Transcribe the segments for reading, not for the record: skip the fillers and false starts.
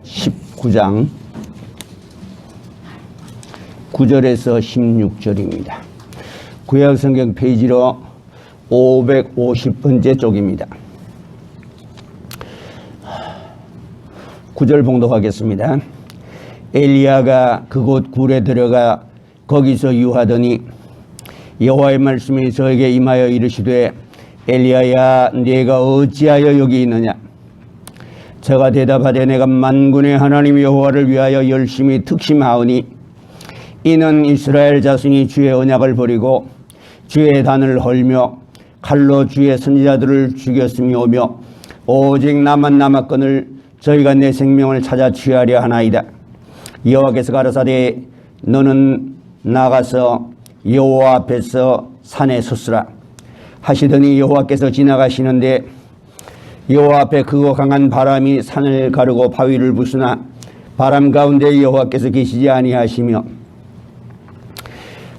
19장 9절에서 16절입니다. 구약성경 페이지로 550번째 쪽입니다. 9절 봉독하겠습니다. 엘리야가 그곳 굴에 들어가 거기서 유하더니 여호와의 말씀이 저에게 임하여 이르시되 엘리야야 네가 어찌하여 여기 있느냐. 저가 대답하되 내가 만군의 하나님 여호와를 위하여 열심히 특심하오니 이는 이스라엘 자손이 주의 언약을 버리고 주의 단을 헐며 칼로 주의 선지자들을 죽였음이오며 오직 나만 남았거늘 저희가 내 생명을 찾아 취하려 하나이다. 여호와께서 가라사대 너는 나가서 여호와 앞에서 산에 섰으라 하시더니 여호와께서 지나가시는데 여호와 앞에 크고 강한 바람이 산을 가르고 바위를 부수나 바람 가운데 여호와께서 계시지 아니하시며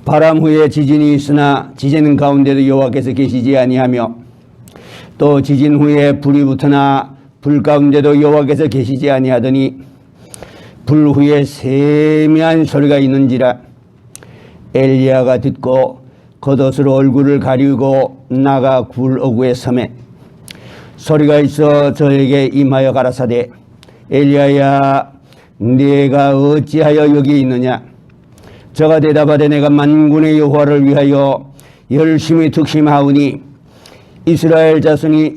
바람 후에 지진이 있으나 지진 가운데도 여호와께서 계시지 아니하며 또 지진 후에 불이 붙으나 불 가운데도 여호와께서 계시지 아니하더니 불 후에 세미한 소리가 있는지라. 엘리야가 듣고 겉옷으로 얼굴을 가리고 나가 굴 어구에 서매 소리가 있어 저에게 임하여 가라사대 엘리야야 네가 어찌하여 여기 있느냐. 저가 대답하되 내가 만군의 여호와를 위하여 열심히 특심하오니 이스라엘 자손이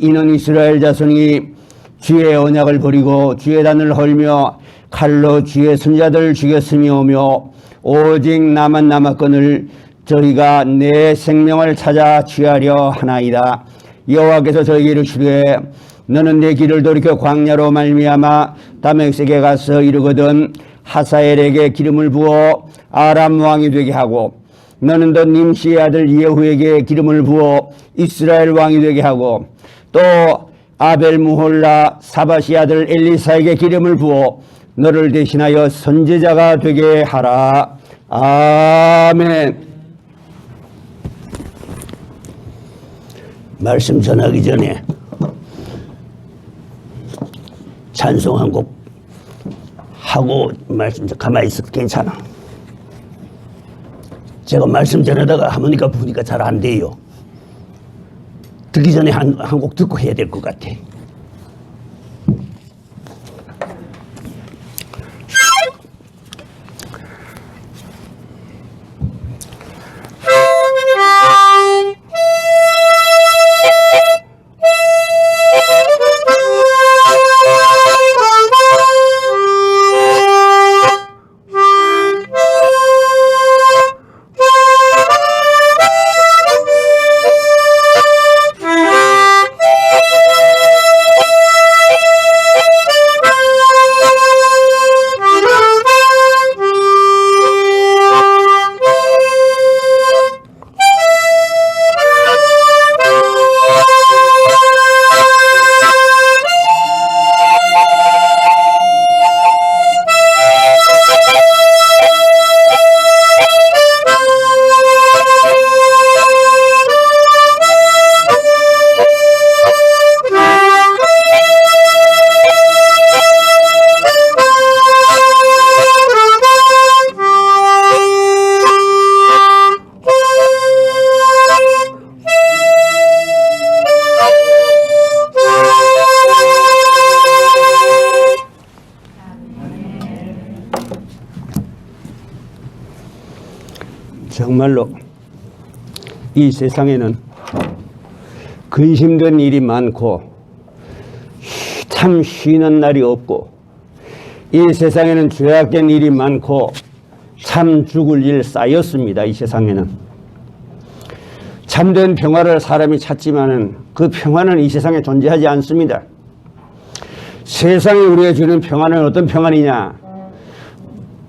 주의 언약을 버리고 주의 단을 헐며 칼로 주의 선자들을 죽였으며오며 오직 나만 남았거늘 저희가 내 생명을 찾아 취하려 하나이다. 여호와께서 저에게 이르시되 너는 내 길을 돌이켜 광야로 말미암아 다메섹에 가서 이르거든 하사엘에게 기름을 부어 아람 왕이 되게 하고 너는 또 님시의 아들 예후에게 기름을 부어 이스라엘 왕이 되게 하고 또 아벨무홀라 사바시 아들 엘리사에게 기름을 부어 너를 대신하여 선지자가 되게 하라. 아멘. 말씀 전하기 전에 찬송 한 곡 하고 말씀 가만히 있어도 괜찮아. 제가 말씀 전하다가 하모니카 부니까 잘 안 돼요. 듣기 전에 한 곡 듣고 해야 될 것 같아. 정말로 이 세상에는 근심된 일이 많고 참 쉬는 날이 없고 이 세상에는 죄악된 일이 많고 참 죽을 일 쌓였습니다. 이 세상에는 참된 평화를 사람이 찾지만은 그 평화는 이 세상에 존재하지 않습니다. 세상이 우리에게 주는 평화는 어떤 평화이냐.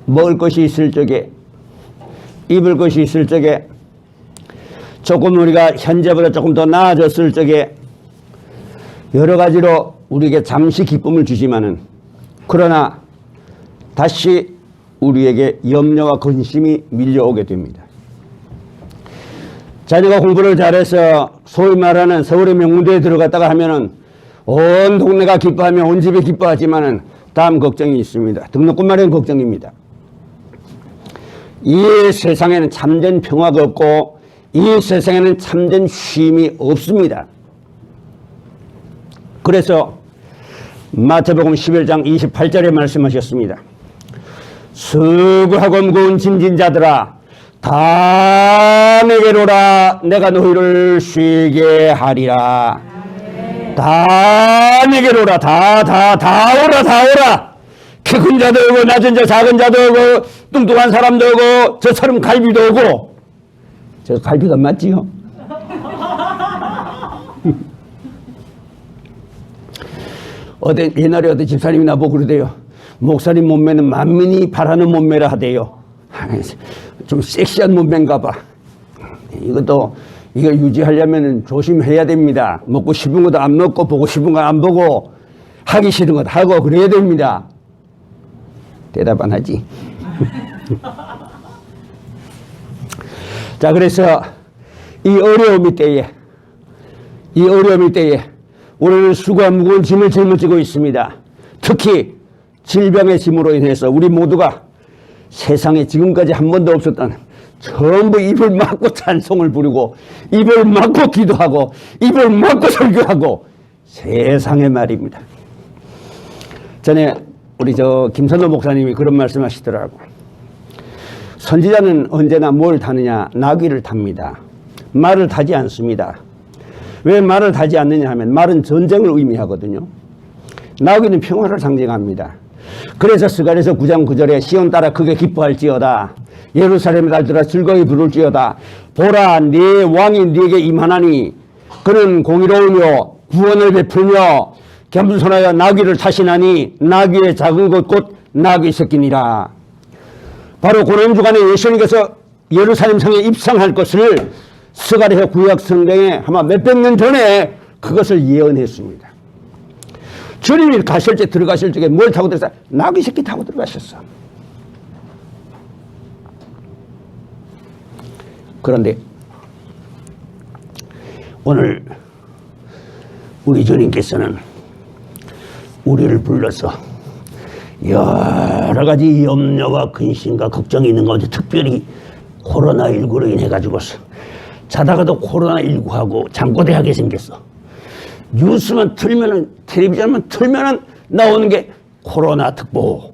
먹을 것이 있을 적에 입을 것이 있을 적에 조금 우리가 현재보다 조금 더 나아졌을 적에 여러 가지로 우리에게 잠시 기쁨을 주지만은 그러나 다시 우리에게 염려와 근심이 밀려오게 됩니다. 자녀가 공부를 잘해서 소위 말하는 서울의 명문대에 들어갔다가 하면은 온 동네가 기뻐하며 온 집이 기뻐하지만은 다음 걱정이 있습니다. 등록금 마련 걱정입니다. 이 세상에는 참된 평화가 없고 이 세상에는 참된 쉼이 없습니다. 그래서 마태복음 11장 28절에 말씀하셨습니다. 수고하고 무거운 짐진 자들아 다 내게로 오라 내가 너희를 쉬게 하리라. 다 내게로 오라. 다 오라. 키 큰 자도 오고 낮은 자 작은 자도 오고 뚱뚱한 사람도 오고 저처럼 갈비도 오고. 저 갈비가 맞지요? 옛날에 어떤 집사님이 나보고 그러대요. 목사님 몸매는 만민이 바라는 몸매라 하대요. 좀 섹시한 몸매인가 봐. 이거 유지하려면 조심해야 됩니다. 먹고 싶은 것도 안 먹고 보고 싶은 거 안 보고 하기 싫은 것 하고 그래야 됩니다. 대답 안 하지. 자, 그래서 이 어려움이 때에 우리는 수고와 무거운 짐을 짊어지고 있습니다. 특히 질병의 짐으로 인해서 우리 모두가 세상에 지금까지 한 번도 없었던 전부 입을 막고 찬송을 부르고 입을 막고 기도하고 입을 막고 설교하고 세상의 말입니다. 전에 우리 김선호 목사님이 그런 말씀 하시더라고. 선지자는 언제나 뭘 타느냐? 나귀를 탑니다. 말을 타지 않습니다. 왜 말을 타지 않느냐 하면 말은 전쟁을 의미하거든요. 나귀는 평화를 상징합니다. 그래서 스가랴서 9장 9절에 시온 따라 크게 기뻐할지어다. 예루살렘의 딸들아 즐거이 부를지어다. 보라 네 왕이 네게 임하나니 그는 공의로우며 구원을 베풀며 겸손하여 나귀를 타시나니 나귀의 작은 것 곧 나귀 새끼니라. 바로 고난 주간에 예수님께서 예루살렘 성에 입성할 것을 스가랴서 구약 성경에 아마 몇백 년 전에 그것을 예언했습니다. 주님이 가실 때 들어가실 적에 뭘 타고 들어갔어요? 나귀 새끼 타고 들어가셨어. 그런데 오늘 우리 주님께서는 우리를 불러서 여러 가지 염려와 근심과 걱정이 있는 가운데 특별히 코로나19로 인해 가지고서 자다가도 코로나19하고 잠꼬대하게 생겼어. 뉴스만 틀면은 텔레비전만 틀면은 나오는 게 코로나 특보,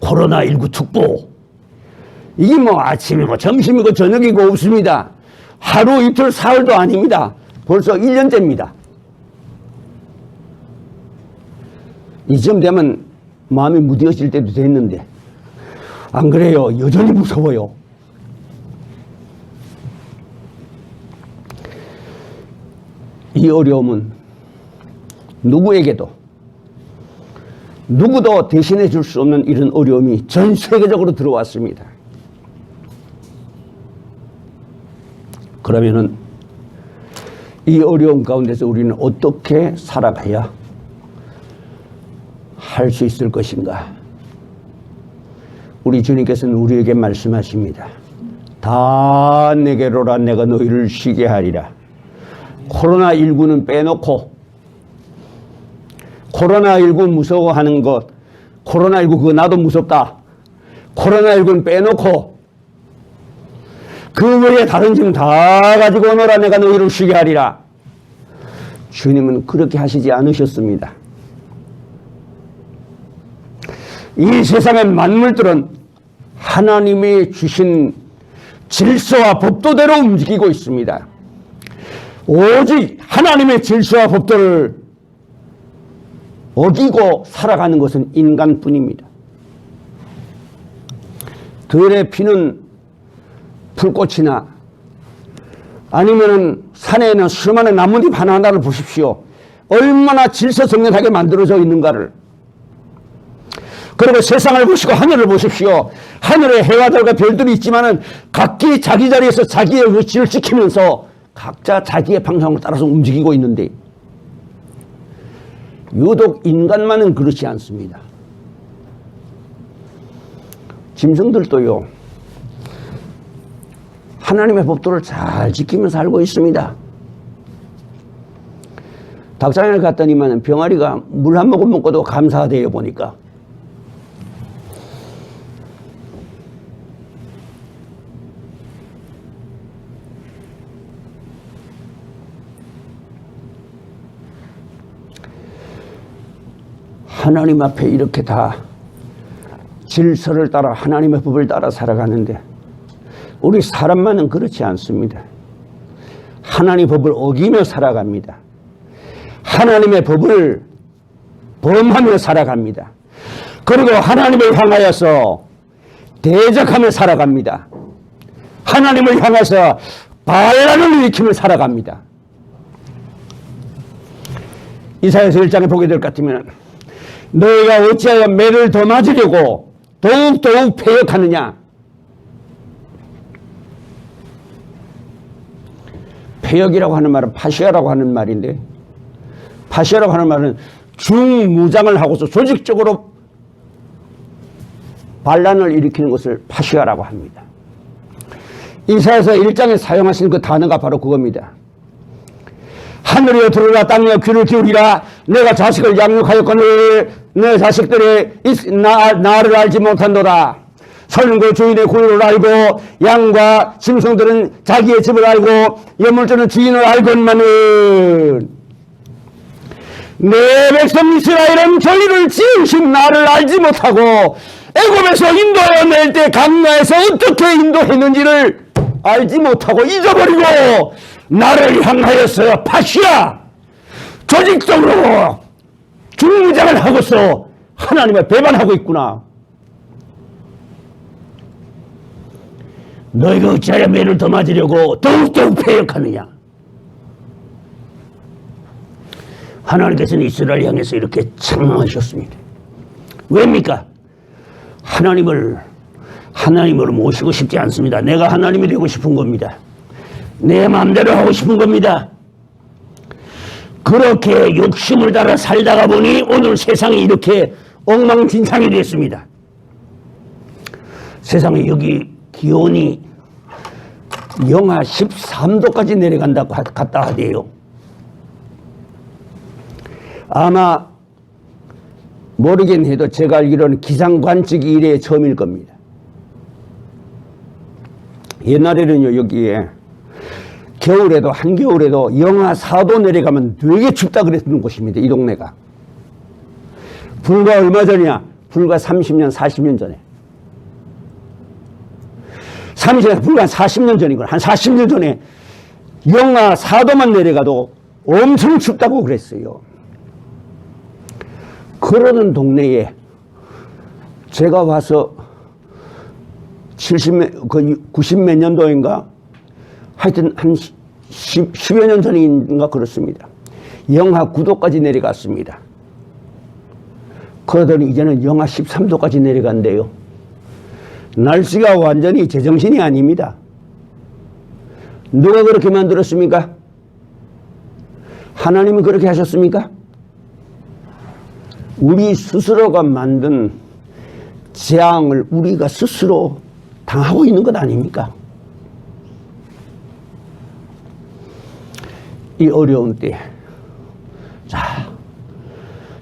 코로나19 특보. 이게 뭐 아침이고 점심이고 저녁이고 없습니다. 하루 이틀 사흘도 아닙니다. 벌써 1년째입니다. 이쯤 되면 마음이 무뎌질 때도 됐는데 안 그래요? 여전히 무서워요. 이 어려움은 누구에게도 누구도 대신해 줄 수 없는 이런 어려움이 전 세계적으로 들어왔습니다. 그러면은 이 어려움 가운데서 우리는 어떻게 살아가야 할 수 있을 것인가? 우리 주님께서는 우리에게 말씀하십니다. 다 내게로라 내가 너희를 쉬게 하리라. 코로나19는 빼놓고 코로나19 무서워하는 것, 코로나19 그거 나도 무섭다. 코로나19는 빼놓고 그 외에 다른 짐 다 가지고 오너라 내가 너희를 쉬게 하리라. 주님은 그렇게 하시지 않으셨습니다. 이 세상의 만물들은 하나님이 주신 질서와 법도대로 움직이고 있습니다. 오직 하나님의 질서와 법도를 어기고 살아가는 것은 인간뿐입니다. 들의 피는 불꽃이나 아니면은 산에 있는 수많은 나뭇잎 하나하나를 보십시오. 얼마나 질서정연하게 만들어져 있는가를. 그리고 세상을 보시고 하늘을 보십시오. 하늘에 해와 달과 별들이 있지만은 각기 자기 자리에서 자기의 위치를 지키면서 각자 자기의 방향을 따라서 움직이고 있는데 유독 인간만은 그렇지 않습니다. 짐승들도요, 하나님의 법도를 잘 지키면서 살고 있습니다. 닭장에 갔더니만 병아리가 물 한 모금 먹고도 감사하대요. 보니까 하나님 앞에 이렇게 다 질서를 따라 하나님의 법을 따라 살아가는데 우리 사람만은 그렇지 않습니다. 하나님의 법을 어기며 살아갑니다. 하나님의 법을 범하며 살아갑니다. 그리고 하나님을 향하여서 대적하며 살아갑니다. 하나님을 향해서 반란을 일으키며 살아갑니다. 이사야서 1장에 보게 될 것 같으면 너희가 어찌하여 매를 더 맞으려고 더욱 패역하느냐. 패역이라고 하는 말은 파시아라고 하는 말인데, 파시아라고 하는 말은 중무장을 하고서 조직적으로 반란을 일으키는 것을 파시아라고 합니다. 이사야서 1장에 사용하신 그 단어가 바로 그겁니다. 하늘이여 들으라, 땅이여 귀를 기울이라. 내가 자식을 양육하였거늘 내 자식들이 나를 알지 못한도다. 소는 그 주인의 고유를 알고 양과 짐승들은 자기의 집을 알고 예물주는 주인을 알건만은 내 백성 이스라엘은 저희를 지으신 나를 알지 못하고 애굽에서 인도하여 낼 때 강야에서 어떻게 인도했는지를 알지 못하고 잊어버리고 나를 향하여서 파시아 조직적으로 중무장을 하고서 하나님을 배반하고 있구나. 너희가 어찌하여 매를 더 맞으려고 더욱 패역하느냐. 하나님께서는 이스라엘 향해서 이렇게 책망하셨습니다. 왜입니까? 하나님으로 모시고 싶지 않습니다. 내가 하나님이 되고 싶은 겁니다. 내 마음대로 하고 싶은 겁니다. 그렇게 욕심을 따라 살다가 보니 오늘 세상이 이렇게 엉망진창이 됐습니다. 세상에 여기 기온이 영하 13도까지 내려간다고 갔다 하대요. 아마 모르긴 해도 제가 알기로는 기상관측이 이래 처음일 겁니다. 옛날에는요, 여기에 겨울에도 한겨울에도 영하 4도 내려가면 되게 춥다 그랬던 곳입니다. 이 동네가. 불과 얼마 전이야? 불과 30년, 40년 전에. 불과 40년 전이구나. 한 40년 전에 영하 4도만 내려가도 엄청 춥다고 그랬어요. 그러는 동네에 제가 와서 90몇 년도인가? 하여튼 한 10여 년 전인가 그렇습니다. 영하 9도까지 내려갔습니다. 그러더니 이제는 영하 13도까지 내려간대요. 날씨가 완전히 제정신이 아닙니다. 누가 그렇게 만들었습니까? 하나님은 그렇게 하셨습니까? 우리 스스로가 만든 재앙을 우리가 스스로 당하고 있는 것 아닙니까? 이 어려운 때, 자,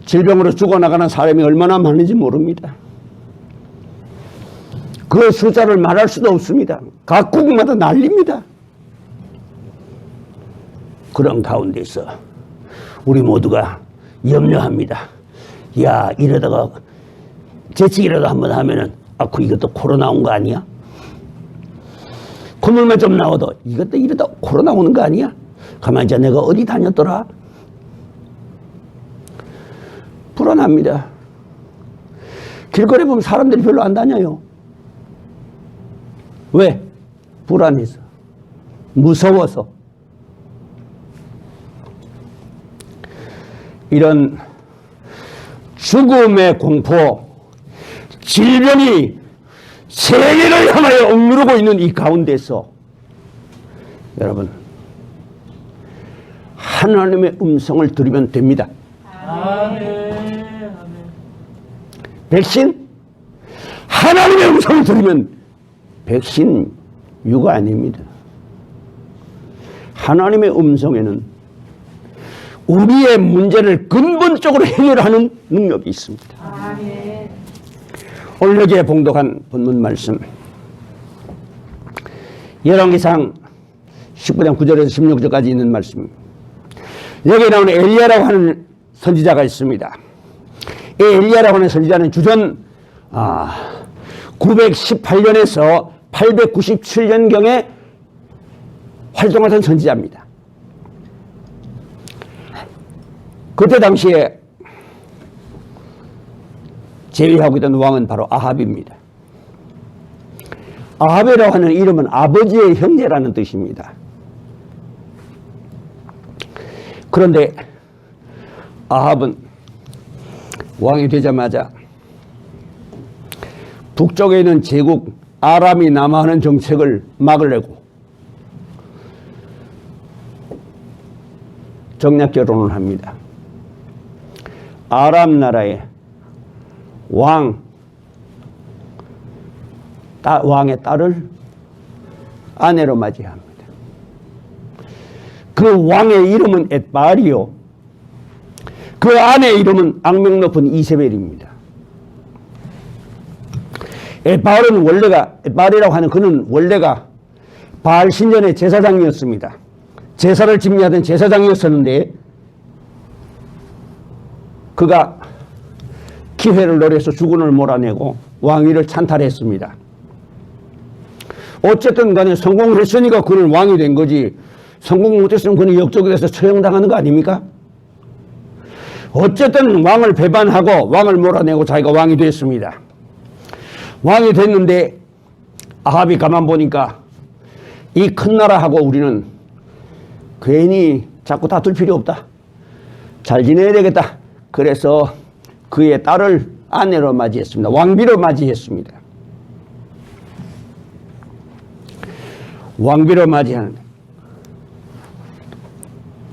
질병으로 죽어나가는 사람이 얼마나 많은지 모릅니다. 그 숫자를 말할 수도 없습니다. 각국마다 난립니다. 그런 가운데서 우리 모두가 염려합니다. 야, 이러다가 재치기라도 한번 하면은 이것도 코로나 온 거 아니야? 콧물만 좀 나와도 이것도 이러다 코로나 오는 거 아니야? 가만히 있자, 내가 어디 다녔더라? 불안합니다. 길거리 보면 사람들이 별로 안 다녀요. 왜? 불안해서, 무서워서. 이런 죽음의 공포, 질병이 세계를 향하여 억누르고 있는 이 가운데서 여러분, 하나님의 음성을 들으면 됩니다. 아멘. 백신? 하나님의 음성을 들으면 백신 유가 아닙니다. 하나님의 음성에는 우리의 문제를 근본적으로 해결하는 능력이 있습니다. 아멘. 오늘 여기에 봉독한 본문 말씀, 열왕기상 19장 9절에서 16절까지 있는 말씀입니다. 여기에 나오는 엘리야라고 하는 선지자가 있습니다. 엘리야라고 하는 선지자는 주전 918년에서 897년경에 활동하던 선지자입니다. 그때 당시에 제위하고 있던 왕은 바로 아합입니다. 아합이라고 하는 이름은 아버지의 형제라는 뜻입니다. 그런데 아합은 왕이 되자마자 북쪽에 있는 제국 아람이 남하하는 정책을 막으려고 정략 결혼을 합니다. 아람 나라의 왕의 딸을 아내로 맞이합니다. 그 왕의 이름은 엣바알이요, 그 아내의 이름은 악명 높은 이세벨입니다. 엣바알이라고 하는 그는 원래가 바알 신전의 제사장이었습니다. 제사를 집례하던 제사장이었었는데 그가 기회를 노려서 주군을 몰아내고 왕위를 찬탈했습니다. 어쨌든 간에 성공을 했으니까 그는 왕이 된 거지, 성공 못했으면 그는 역적이 돼서 처형당하는 거 아닙니까? 어쨌든 왕을 배반하고 왕을 몰아내고 자기가 왕이 됐습니다. 왕이 됐는데 아합이 가만 보니까 이 큰 나라하고 우리는 괜히 자꾸 다툴 필요 없다, 잘 지내야 되겠다. 그래서 그의 딸을 아내로 맞이했습니다. 왕비로 맞이했습니다. 왕비로 맞이하는데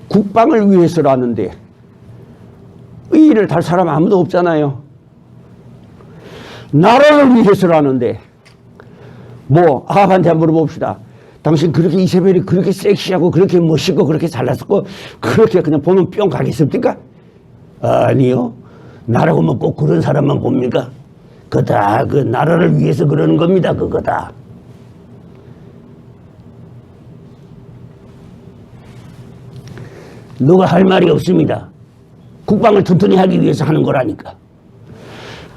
국방을 위해서라는데 이 일을 달 사람 아무도 없잖아요. 나라를 위해서라는데 아합한테 한번 물어봅시다. 당신 그렇게 이세벨이 그렇게 섹시하고 그렇게 멋있고 그렇게 잘났었고 그렇게 그냥 보면 뿅 가겠습니까? 아니요. 나라고 뭐 꼭 그런 사람만 봅니까? 그거 다 그 나라를 위해서 그러는 겁니다. 그거 다. 누가 할 말이 없습니다. 국방을 튼튼히 하기 위해서 하는 거라니까.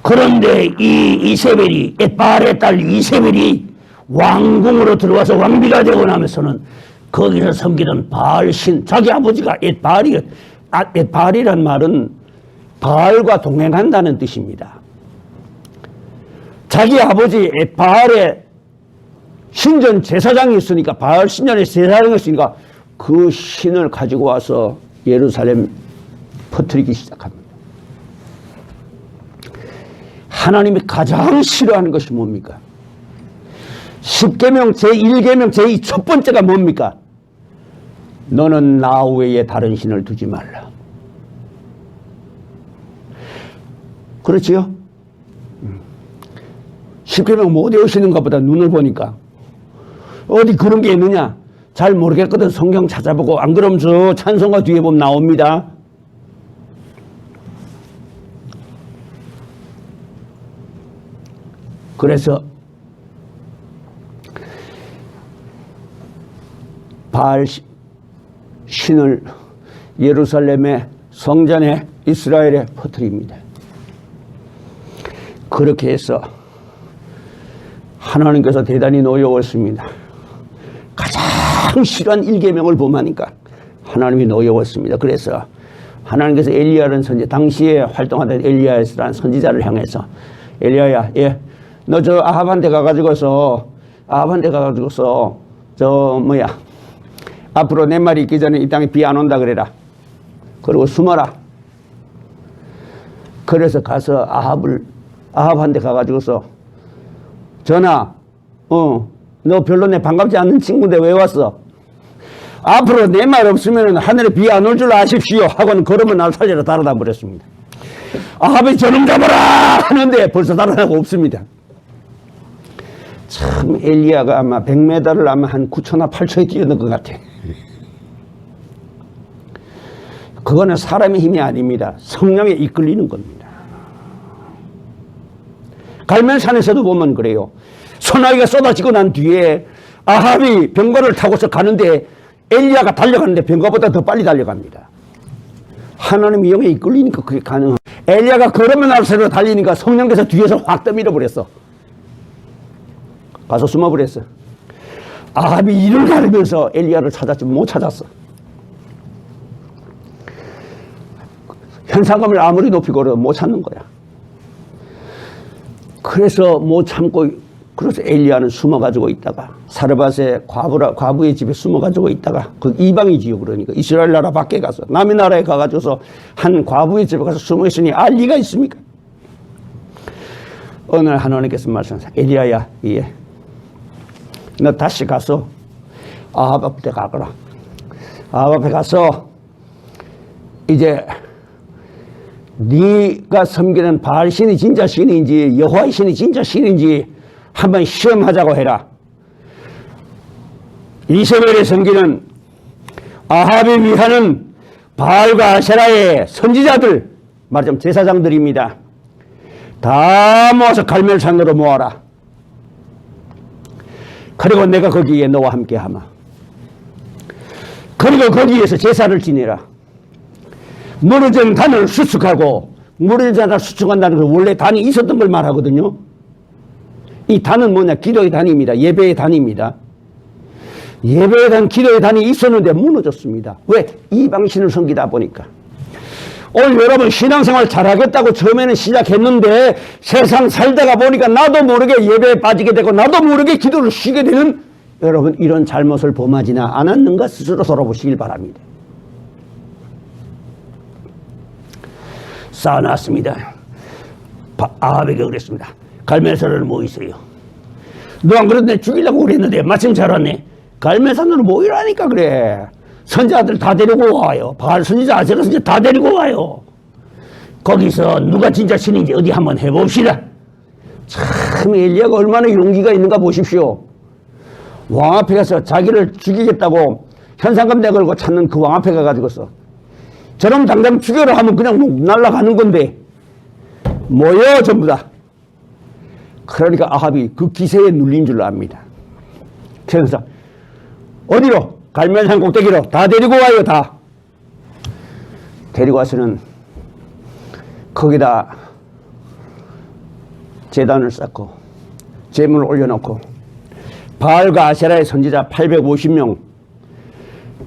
그런데 이 이세벨이, 엣바알의 딸 이세벨이 왕궁으로 들어와서 왕비가 되고 나면서는 거기서 섬기던 바알신, 자기 아버지가 엣바알이란 말은 바알과 동행한다는 뜻입니다. 자기 아버지 엣바알의 신전 제사장이 있으니까, 바알 신전의 제사장이 있으니까 그 신을 가지고 와서 예루살렘 퍼뜨리기 시작합니다. 하나님이 가장 싫어하는 것이 뭡니까? 10계명 제1계명 제2 첫 번째가 뭡니까? 너는 나 외에 다른 신을 두지 말라. 그렇지요? 10계명 못 외우시는가 보다. 눈을 보니까 어디 그런 게 있느냐? 잘 모르겠거든. 성경 찾아보고. 안 그러면 저 찬송가 뒤에 보면 나옵니다. 그래서 바알 신을 예루살렘의 성전에, 이스라엘에 퍼뜨립니다. 그렇게 해서 하나님께서 대단히 노여웠습니다. 가장 싫어한 1계명을 범하니까 하나님이 노여웠습니다. 그래서 하나님께서 엘리야라는 선지자, 당시에 활동하던 엘리야라는 선지자를 향해서, 엘리야야, 너 저 아합한테 가가지고서 앞으로 내 말이 있기 전에 이 땅에 비 안 온다 그래라. 그리고 숨어라. 그래서 가서 아합한테 가가지고서, 전하, 너 별로 내 반갑지 않는 친구인데 왜 왔어? 앞으로 내 말 없으면 하늘에 비 안 올 줄 아십시오 하고는 걸으면 날 살려라 달아나 버렸습니다. 아합이 저놈 잡아라 하는데 벌써 달아나고 없습니다. 참 엘리야가 아마 100m를 아마 한 9초나 8초에 뛰어든 것 같아. 그거는 사람의 힘이 아닙니다. 성령에 이끌리는 겁니다. 갈멜산에서도 보면 그래요. 소나기가 쏟아지고 난 뒤에 아합이 병거를 타고서 가는데 엘리야가 달려가는데 병거보다 더 빨리 달려갑니다. 하나님의 영에 이끌리니까 그게 가능합니다. 엘리야가 걸으면 앞으로 달리니까 성령께서 뒤에서 확 떠밀어 버렸어. 가서 숨어 버렸어. 아합이 이를 가르면서 엘리야를 찾았지 못 찾았어. 현상금을 아무리 높이 걸어도 못 찾는 거야. 그래서 못 참고, 그래서 엘리야는 숨어가지고 있다가 사르밧의 과부의 집에 숨어가지고 있다가, 그 이방이지요. 그러니까 이스라엘 나라 밖에 가서 남의 나라에 가가지고서 한 과부의 집에 가서 숨어 있으니 알 리가 있습니까? 어느 날 하나님께서 말씀하세요. 엘리야야, 예, 너 다시 가서 아합 앞에 가거라. 아합 앞에 가서 이제 네가 섬기는 바알 신이 진짜 신인지 여호와의 신이 진짜 신인지 한번 시험하자고 해라. 이세벨의 섬기는 아합이 위하는 바알과 아세라의 선지자들, 말하자면 제사장들입니다. 다 모아서 갈멜산으로 모아라. 그리고 내가 거기에 너와 함께 하마. 그리고 거기에서 제사를 지내라. 무너진 단을 수축하고, 무너진 단을 수축한다는 건 원래 단이 있었던 걸 말하거든요. 이 단은 뭐냐? 기도의 단입니다. 예배의 단입니다. 예배에 대한 기도의 단이 있었는데 무너졌습니다. 왜? 이방신을 섬기다 보니까. 오늘 여러분 신앙생활 잘하겠다고 처음에는 시작했는데 세상 살다가 보니까 나도 모르게 예배에 빠지게 되고 나도 모르게 기도를 쉬게 되는, 여러분 이런 잘못을 범하지나 않았는가 스스로 돌아보시길 바랍니다. 쌓아놨습니다. 아합에게 그랬습니다. 갈멜산으로 모이세요. 너 안 그런데 죽이려고 그랬는데 마침 잘 왔네. 갈멜산으로 모이라니까 그래. 선지자들 다 데리고 와요. 바알 선지자, 아세라 선지자 다 데리고 와요. 거기서 누가 진짜 신인지 어디 한번 해봅시다. 참 엘리야가 얼마나 용기가 있는가 보십시오. 왕 앞에 가서 자기를 죽이겠다고 현상금 내걸고 찾는 그 왕 앞에 가가지고서 저놈 당장 죽여라 하면 그냥 날아가는 건데 뭐요 전부 다. 그러니까 아합이 그 기세에 눌린 줄 압니다. 그래서 어디로? 갈멜산 꼭대기로 다 데리고 와요. 다 데리고 와서는 거기다 제단을 쌓고 제물을 올려놓고 바알과 아세라의 선지자 850명,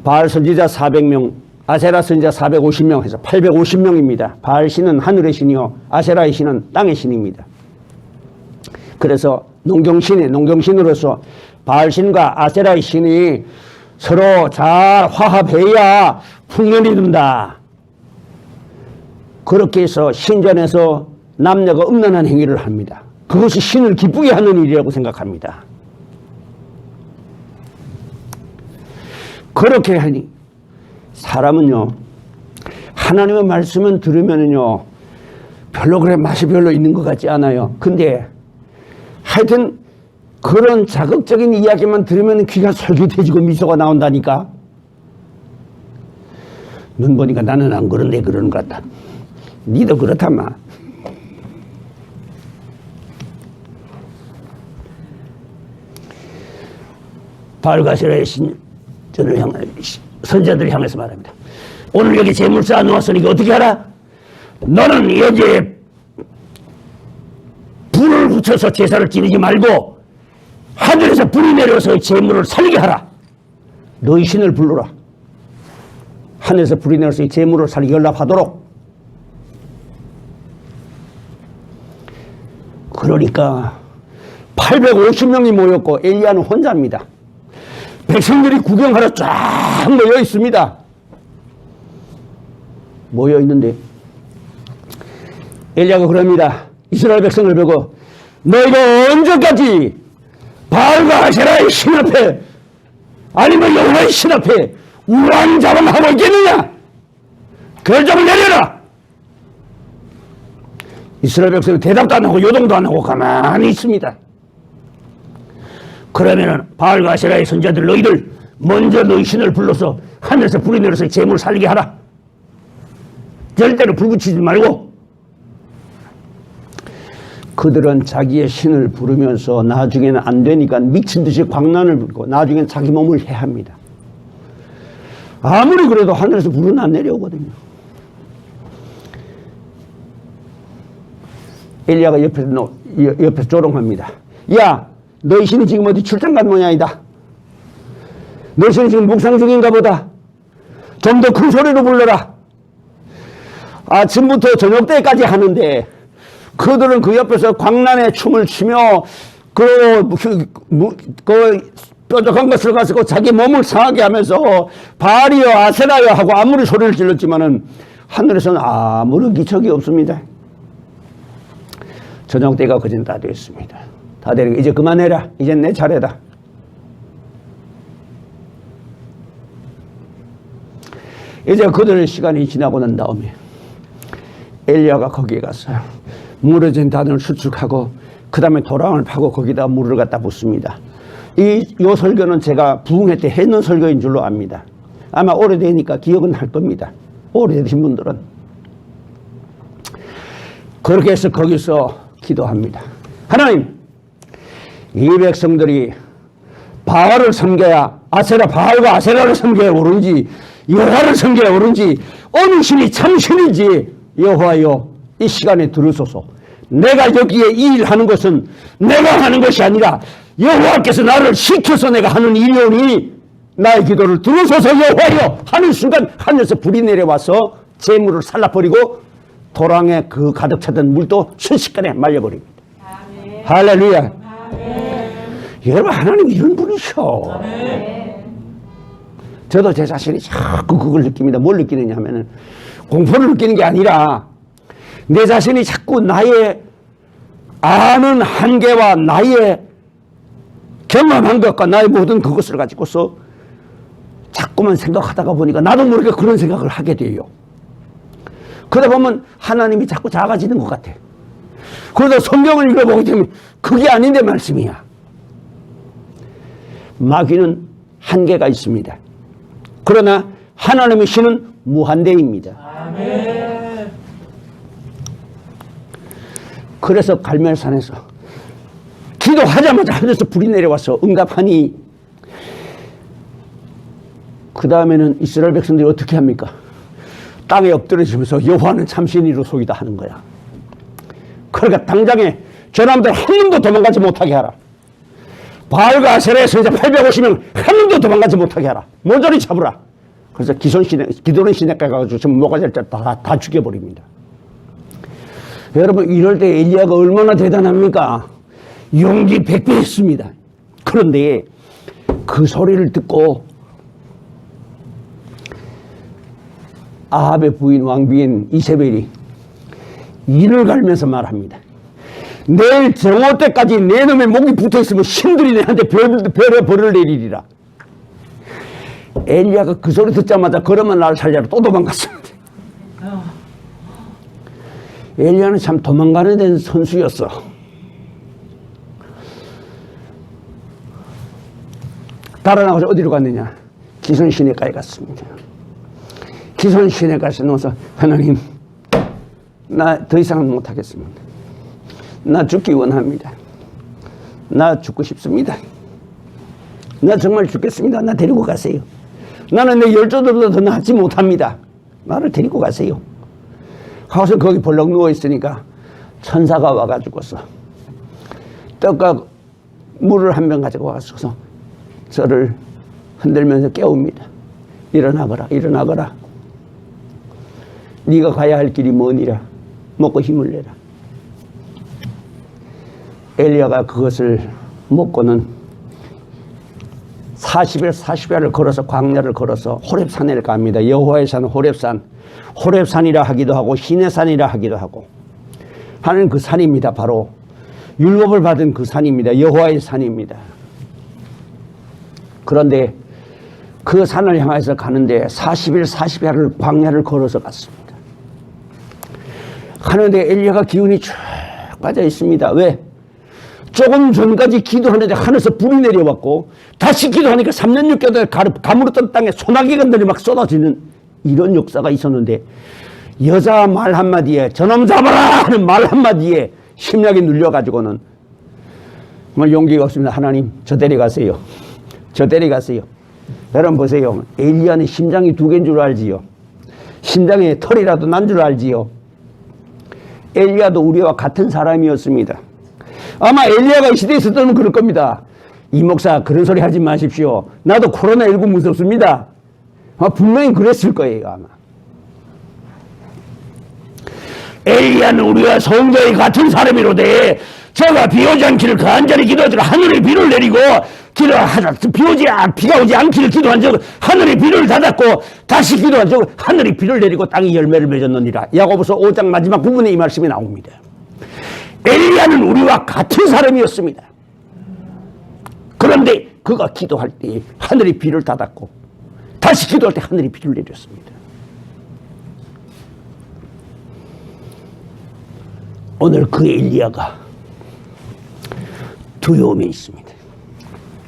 바알 선지자 400명, 아세라 선지자 450명 해서 850명입니다. 바알 신은 하늘의 신이요 아세라의 신은 땅의 신입니다. 그래서 농경신으로서 바알 신과 아세라의 신이 서로 잘 화합해야 풍년이 든다. 그렇게 해서 신전에서 남녀가 음란한 행위를 합니다. 그것이 신을 기쁘게 하는 일이라고 생각합니다. 그렇게 하니 사람은요, 하나님의 말씀은 들으면은요 별로 그래 맛이 별로 있는 것 같지 않아요. 근데 하여튼 그런 자극적인 이야기만 들으면 귀가 솔깃해지고 미소가 나온다니까. 눈 보니까 나는 안 그런데 그러는 것 같다. 니도 그렇다마. 바알과 아세라의 선지자들을 향해서 말합니다. 오늘 여기 제물 쌓아 놓았으니까 어떻게 하라? 너는 여기에 불을 붙여서 제사를 지내지 말고 하늘에서 불이 내려서 제물을 살게 하라. 너희 신을 불러라. 하늘에서 불이 내려서 제물을 살게 연락하도록. 그러니까 850명이 모였고 엘리야는 혼자입니다. 백성들이 구경하러 쫙 모여 있습니다. 모여 있는데 엘리야가 그럽니다. 이스라엘 백성을 보고 너희가 언제까지 바알과 아세라의 신 앞에 아니면 여호와의 신 앞에 우왕좌왕하고 있겠느냐? 결정을 내려라. 이스라엘 백성이 대답도 안 하고 요동도 안 하고 가만히 있습니다. 그러면은 바알과 아세라의 선지자들 너희들 먼저 너희 신을 불러서 하늘에서 불이 내려서 제물을 살게 하라. 절대로 불 붙이지 말고. 그들은 자기의 신을 부르면서 나중에는 안 되니까 미친 듯이 광란을 부르고 나중에는 자기 몸을 해합니다. 아무리 그래도 하늘에서 불은 안 내려오거든요. 엘리야가 옆에서 조롱합니다. 야, 너희 신이 지금 어디 출장 간 모양이다. 너희 신이 지금 묵상 중인가 보다. 좀 더 큰 소리로 불러라. 아침부터 저녁 때까지 하는데 그들은 그 옆에서 광란의 춤을 추며 그 뾰족한 것을 가지고 자기 몸을 상하게 하면서 바알이여 아세라여 하고 아무리 소리를 질렀지만은 하늘에서는 아무런 기척이 없습니다. 저녁 때가 거진 다 됐습니다. 다 되니까 이제 그만해라. 이제 내 차례다. 이제 그들 시간이 지나고 난 다음에 엘리야가 거기에 갔어요. 무너진 단을 수축하고 그 다음에 도랑을 파고 거기다 물을 갖다 붓습니다. 요 설교는 제가 부흥회 때 했는 설교인 줄로 압니다. 아마 오래되니까 기억은 할 겁니다. 오래되신 분들은. 그렇게 해서 거기서 기도합니다. 하나님, 이 백성들이 바알을 섬겨야 바알과 아세라를 섬겨야 옳은지 여호와를 섬겨야 옳은지 어느 신이 참신인지 여호와여 이 시간에 들으소서. 내가 여기에 이 일하는 것은 내가 하는 것이 아니라 여호와께서 나를 시켜서 내가 하는 일이오니 나의 기도를 들으소서 여호와여 하는 순간 하늘에서 불이 내려와서 재물을 살라버리고 도랑에 그 가득 차던 물도 순식간에 말려버립니다. 아멘. 할렐루야. 아멘. 여러분 하나님이 이런 분이셔. 아멘. 저도 제 자신이 자꾸 그걸 느낍니다. 뭘 느끼느냐 하면은 공포를 느끼는 게 아니라 내 자신이 자꾸 나의 아는 한계와 나의 경험한 것과 나의 모든 그것을 가지고서 자꾸만 생각하다가 보니까 나도 모르게 그런 생각을 하게 돼요. 그러다 보면 하나님이 자꾸 작아지는 것 같아. 그러다 성경을 읽어보게 되면 그게 아닌데 말씀이야. 마귀는 한계가 있습니다. 그러나 하나님의 신은 무한대입니다. 아멘. 그래서 갈멜산에서 기도하자마자 하늘에서 불이 내려와서 응답하니 그 다음에는 이스라엘 백성들이 어떻게 합니까? 땅에 엎드려지면서 여호와는 참신이로 속이다 하는 거야. 그러니까 당장에 저 사람들 한 놈도 도망가지 못하게 하라. 바알과 아세라의 선자 850명 한 놈도 도망가지 못하게 하라. 모조리 잡으라. 그래서 기도는 시내가에 가가지고 지금 모가지를 다 죽여버립니다. 여러분 이럴 때 엘리야가 얼마나 대단합니까? 용기 100배 했습니다. 그런데 그 소리를 듣고 아합의 부인 왕비인 이세벨이 이를 갈면서 말합니다. 내일 정오 때까지 내 놈의 목이 붙어있으면 신들이 내한테 별의 벌을 내리리라. 엘리야가 그 소리 듣자마자 그러면 나를 살자로 또 도망갔습니다. 엘리야는 참 도망가는 데는 선수였어. 달아나가서 어디로 갔느냐? 기손 시내가에 갔습니다. 기손 시내가에서 나와서 하나님 나 더 이상은 못하겠습니다. 나 죽기 원합니다. 나 죽고 싶습니다. 나 정말 죽겠습니다. 나 데리고 가세요. 나는 내 열조들보다 더 낫지 못합니다. 나를 데리고 가세요. 하고서 거기 벌렁 누워있으니까 천사가 와가지고서 떡과 물을 한 병 가지고 와서 저를 흔들면서 깨웁니다. 일어나거라, 일어나거라. 네가 가야 할 길이 머니라. 먹고 힘을 내라. 엘리야가 그것을 먹고는 40여를 걸어서 광야를 걸어서 호렙산에 갑니다. 여호와의 산 호렙산. 호렙산이라 하기도 하고 시내산이라 하기도 하고 하는 그 산입니다. 바로 율법을 받은 그 산입니다. 여호와의 산입니다. 그런데 그 산을 향해서 가는데 40여를 광야를 걸어서 갔습니다. 가는데 엘리야가 기운이 쭉 빠져 있습니다. 왜? 조금 전까지 기도하는데 하늘에서 불이 내려왔고 다시 기도하니까 3년 6개월 가물었던 땅에 소나기 건들이 막 쏟아지는 이런 역사가 있었는데 여자 말 한마디에 저놈 잡아라 하는 말 한마디에 심장이 눌려가지고는 정말 용기가 없습니다. 하나님 저 데려가세요. 저 데려가세요. 여러분 보세요. 엘리야는 심장이 2개인 줄 알지요. 심장에 털이라도 난 줄 알지요. 엘리야도 우리와 같은 사람이었습니다. 아마 엘리야가 이 시대에 있었다면 그럴 겁니다. 이 목사 그런 소리 하지 마십시오. 나도 코로나19 무섭습니다. 분명히 그랬을 거예요. 아마. 엘리야는 우리와 성도의 같은 사람이로되 저가 비 오지 않기를 간절히 기도하더라. 하늘에 비를 내리고 기도하자. 비가 오지 않기를 기도한 적 하늘이 비를 닫았고 다시 기도한 적 하늘이 비를 내리고 땅이 열매를 맺었느니라. 야고보서 5장 마지막 부분에 이 말씀이 나옵니다. 엘리야는 우리와 같은 사람이었습니다. 그런데 그가 기도할 때 하늘이 비를 닫았고 다시 기도할 때 하늘이 비를 내렸습니다. 오늘 그 엘리야가 두려움에 있습니다.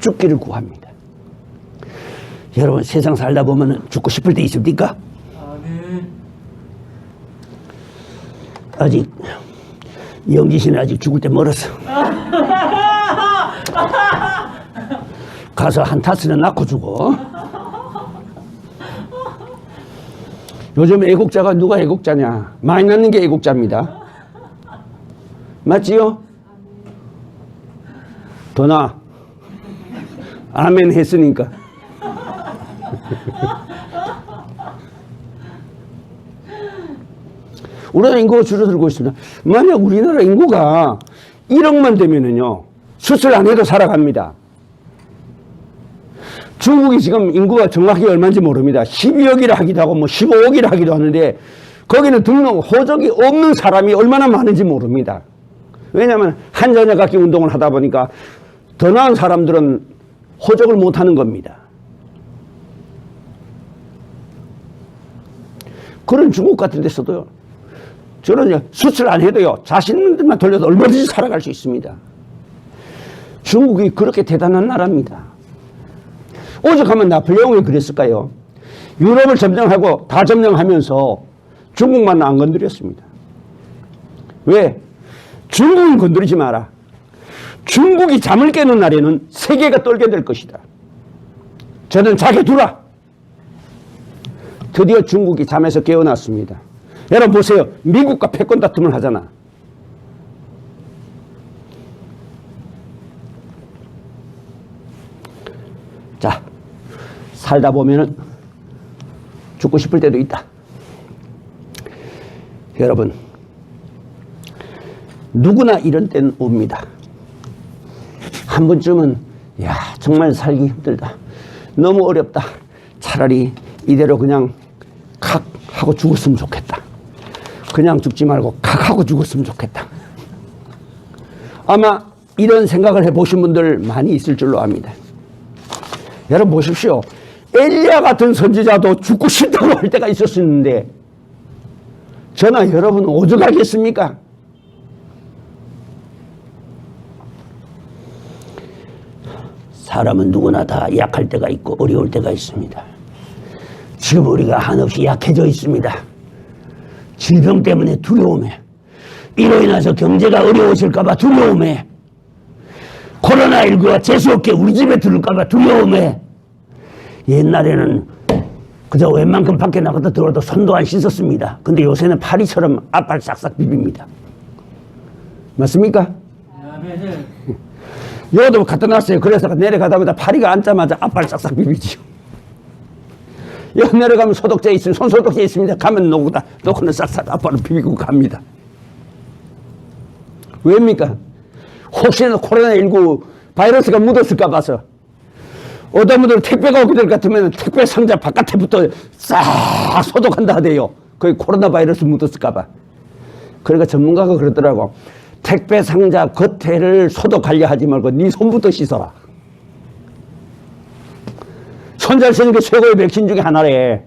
죽기를 구합니다. 여러분 세상 살다 보면 죽고 싶을 때 있습니까? 아멘. 아직 영지 씨는 아직 죽을 때 멀었어. 가서 한 타스는 낳고 죽어. 요즘 애국자가 누가 애국자냐? 많이 낳는 게 애국자입니다. 맞지요? 더 나아. 아멘 했으니까. 우리나라 인구가 줄어들고 있습니다. 만약 우리나라 인구가 1억만 되면은요, 수술 안 해도 살아갑니다. 중국이 지금 인구가 정확히 얼마인지 모릅니다. 12억이라 하기도 하고, 15억이라 하기도 하는데, 거기는 등록, 호적이 없는 사람이 얼마나 많은지 모릅니다. 왜냐하면 한자녀 갖기 운동을 하다 보니까 더 나은 사람들은 호적을 못 하는 겁니다. 그런 중국 같은 데서도요, 저는 수술 안 해도요, 자신들만 돌려도 얼마든지 살아갈 수 있습니다. 중국이 그렇게 대단한 나라입니다. 오죽하면 나폴레옹이 그랬을까요? 유럽을 점령하고 다 점령하면서 중국만 안 건드렸습니다. 왜? 중국은 건드리지 마라. 중국이 잠을 깨는 날에는 세계가 떨게 될 것이다. 저는 자게 두라. 드디어 중국이 잠에서 깨어났습니다. 여러분 보세요. 미국과 패권 다툼을 하잖아. 자, 살다 보면은 죽고 싶을 때도 있다. 여러분, 누구나 이런 때는 옵니다. 한 번쯤은 야, 정말 살기 힘들다. 너무 어렵다. 차라리 이대로 그냥 칵 하고 죽었으면 좋겠다. 그냥 죽지 말고 칵 하고 죽었으면 좋겠다. 아마 이런 생각을 해보신 분들 많이 있을 줄로 압니다. 여러분 보십시오. 엘리야 같은 선지자도 죽고 싶다고 할 때가 있었는데 저나 여러분은 오죽하겠습니까? 사람은 누구나 다 약할 때가 있고 어려울 때가 있습니다. 지금 우리가 한없이 약해져 있습니다. 질병 때문에 두려움에, 이로 인해서 경제가 어려워질까봐 두려움에, 코로나19가 재수없게 우리 집에 들을까봐 두려움에, 옛날에는 그저 웬만큼 밖에 나갔다 들어와도 손도 안 씻었습니다. 근데 요새는 파리처럼 앞발 싹싹 비빕니다. 맞습니까? 아멘. 여도 갖다 놨어요. 그래서 내려가다 보다 파리가 앉자마자 앞발 싹싹 비비지요. 여기 내려가면 소독제 있으면 손소독제 있습니다. 가면 놓고는 싹싹 앞발을 비비고 갑니다. 왜입니까? 혹시나 코로나19 바이러스가 묻었을까 봐서. 어떤 분들은 택배가 오게 될 것 같으면 택배 상자 바깥에부터 싹 소독한다 하대요. 거기 코로나 바이러스 묻었을까 봐. 그러니까 전문가가 그러더라고. 택배 상자 겉에를 소독하려 하지 말고 네 손부터 씻어라. 손 잘 쓰는 게 최고의 백신 중에 하나래.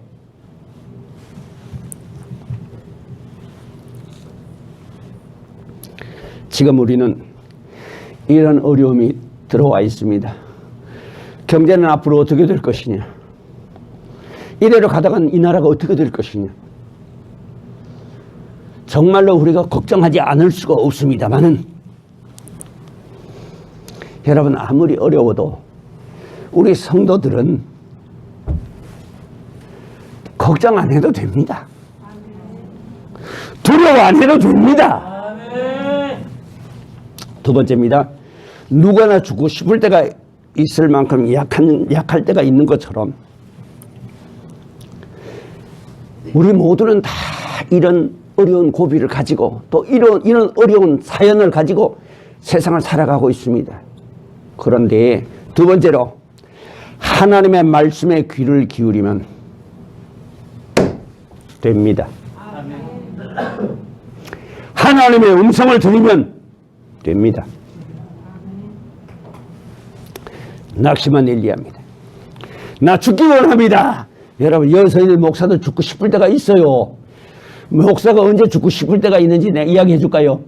지금 우리는 이런 어려움이 들어와 있습니다. 경제는 앞으로 어떻게 될 것이냐? 이대로 가다간 이 나라가 어떻게 될 것이냐? 정말로 우리가 걱정하지 않을 수가 없습니다만은 여러분 아무리 어려워도 우리 성도들은 걱정 안 해도 됩니다. 두려워 안 해도 됩니다. 아멘. 두 번째입니다. 누구나 죽고 싶을 때가 있을 만큼 약할 때가 있는 것처럼 우리 모두는 다 이런 어려운 고비를 가지고 또 이런 어려운 사연을 가지고 세상을 살아가고 있습니다. 그런데 두 번째로 하나님의 말씀에 귀를 기울이면 됩니다. 아멘. 하나님의 음성을 들으면 됩니다. 낙심한 엘리야입니다. 나 죽기 원합니다. 여러분, 여기서 있는 목사도 죽고 싶을 때가 있어요. 목사가 언제 죽고 싶을 때가 있는지 내가 이야기해 줄까요?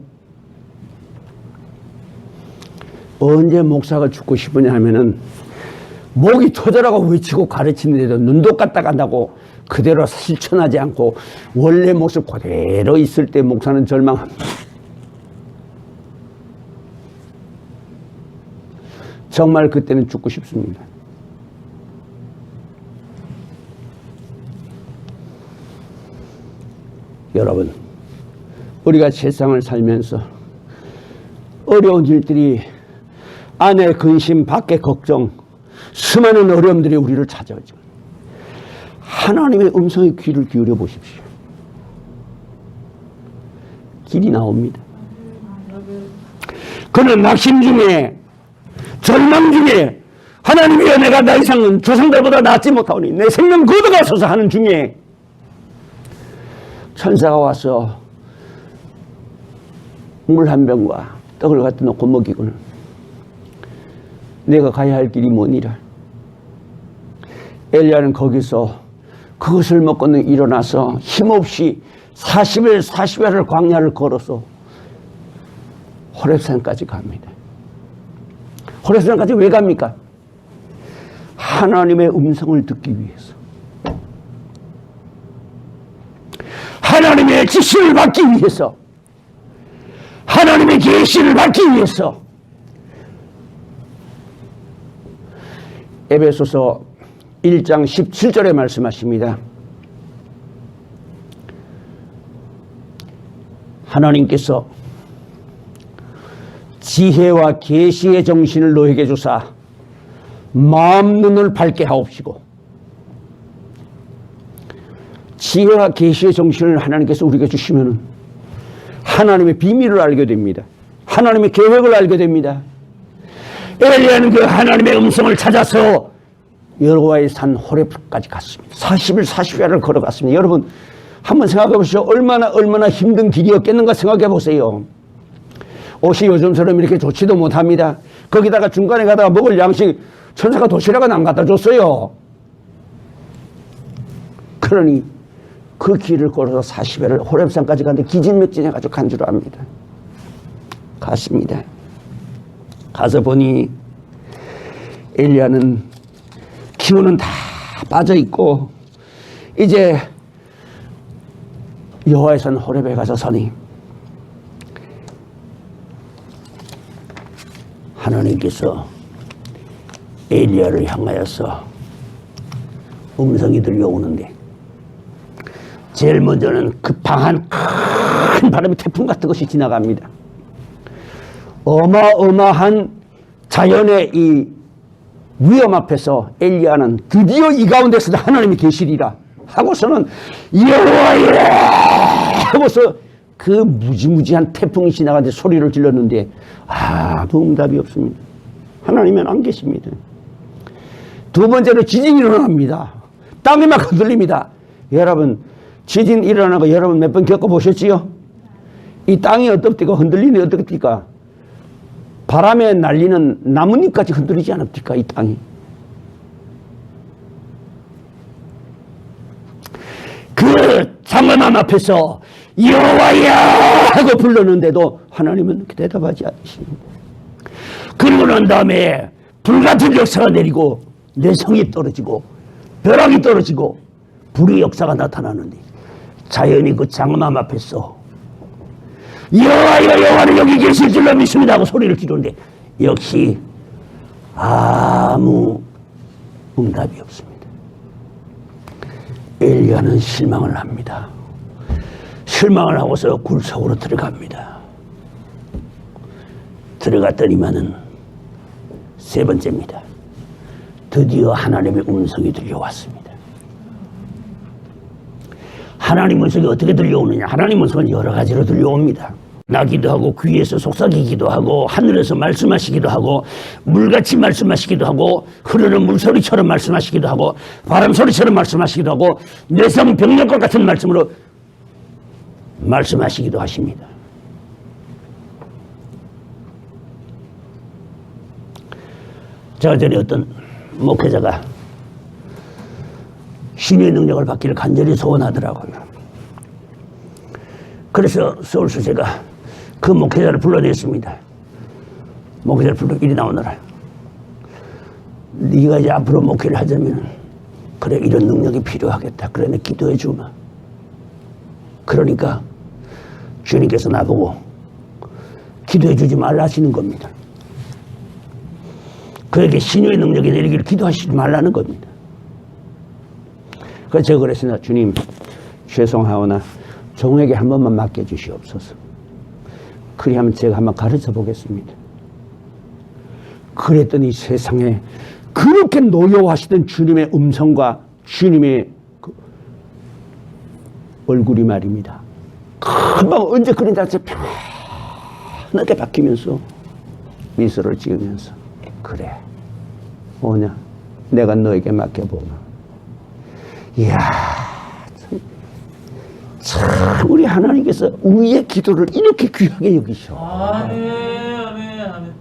언제 목사가 죽고 싶으냐 하면은 목이 터져라고 외치고 가르치는데도 눈도 까딱한다고 그대로 실천하지 않고 원래 모습 그대로 있을 때 목사는 절망합니다. 정말 그때는 죽고 싶습니다. 여러분, 우리가 세상을 살면서 어려운 일들이 안에 근심, 밖에 걱정, 수많은 어려움들이 우리를 찾아오죠. 하나님의 음성에 귀를 기울여 보십시오. 길이 나옵니다. 그는 낙심 중에, 절망 중에, 하나님이여 내가 나 이상은 조상들보다 낫지 못하오니 내 생명 거두가소서 하는 중에 천사가 와서 물 한 병과 떡을 갖다 놓고 먹이고는 내가 가야 할 길이 뭐니라. 엘리야는 거기서 그것을 먹고는 일어나서 힘없이 40일 40야를 광야를 걸어서 호렙산까지 갑니다. 호렙산까지 왜 갑니까? 하나님의 음성을 듣기 위해서, 하나님의 지시를 받기 위해서, 하나님의 계시를 받기 위해서. 에베소서 1장 17절에 말씀하십니다. 하나님께서 지혜와 계시의 정신을 너에게 주사 마음 눈을 밝게 하옵시고, 지혜와 계시의 정신을 하나님께서 우리에게 주시면 하나님의 비밀을 알게 됩니다. 하나님의 계획을 알게 됩니다. 엘리야는 그 하나님의 음성을 찾아서 여호와의 산 호렙까지 갔습니다. 40일 40야를 걸어갔습니다. 여러분 한번 생각해 보시죠. 얼마나 힘든 길이었겠는가 생각해 보세요. 옷이 요즘처럼 이렇게 좋지도 못합니다. 거기다가 중간에 가다가 먹을 양식 천사가 도시락은 안 갖다 줬어요. 그러니 그 길을 걸어서 40회를 호렙산까지 갔는데 기진맥진해가지고 간 줄 압니다. 갔습니다. 가서 보니 엘리야는 기운은 다 빠져있고 이제 여호와의 산 호렙에 가서 서니 하나님께서 엘리야를 향하여서 음성이 들려오는데 제일 먼저는 급항한 큰 바람이 태풍 같은 것이 지나갑니다. 어마어마한 자연의 이 위험 앞에서 엘리야는 드디어 이 가운데서 하나님이 계시리라 하고서는 여호와이라 하고서 그 무지무지한 태풍이 지나가는데 소리를 질렀는데 아무 응답이 없습니다. 하나님은 안 계십니다. 두 번째로 지진이 일어납니다. 땅이 막 흔들립니다. 여러분 지진 일어나고 여러분 몇 번 겪어보셨지요? 이 땅이 어떻습니까? 흔들리는 어떻습니까? 바람에 날리는 나뭇잎까지 흔들리지 않습니까? 이 땅이. 그 장엄함 앞에서 여호와야 하고 불렀는데도 하나님은 대답하지 않으십니다. 그리고 난 다음에 불같은 역사가 내리고 내성이 떨어지고 벼락이 떨어지고 불의 역사가 나타나는데 자연이 그 장엄함 앞에서 여호와여 여호와는 여기 계실 줄로 믿습니다 하고 소리를 지르는데 역시 아무 응답이 없습니다. 엘리야는 실망을 합니다. 실망을 하고서 굴 속으로 들어갑니다. 들어갔더니만은 세 번째입니다. 드디어 하나님의 음성이 들려왔습니다. 하나님 음성이 어떻게 들려오느냐? 하나님 음성은 여러 가지로 들려옵니다. 나기도 하고 귀에서 속삭이기도 하고 하늘에서 말씀하시기도 하고 물같이 말씀하시기도 하고 흐르는 물소리처럼 말씀하시기도 하고 바람소리처럼 말씀하시기도 하고 내성병력과 같은 말씀으로 말씀하시기도 하십니다. 제가 전에 어떤 목회자가 신의 능력을 받기를 간절히 소원하더라고요. 그래서 서울서 제가 그 목회자를 불러냈습니다. 목회자를 불러 이리 나오너라. 네가 이제 앞으로 목회를 하자면 그래 이런 능력이 필요하겠다. 그래 내 기도해 주마. 그러니까 주님께서 나보고 기도해 주지 말라 하시는 겁니다. 그에게 신유의 능력이 내리기를 기도하시지 말라는 겁니다. 그래서 제가 그랬습니다. 주님 죄송하오나 종에게 한 번만 맡겨주시옵소서. 그리하면 제가 한번 가르쳐 보겠습니다. 그랬더니 세상에 그렇게 노여워하시던 주님의 음성과 주님의 그 얼굴이 말입니다. 금방 언제 그런 자세 편하게 바뀌면서 미소를 지으면서 그래 오냐 내가 너에게 맡겨보마. 이야 참 우리 하나님께서 우리의 기도를 이렇게 귀하게 여기셔. 아멘, 아멘, 아멘.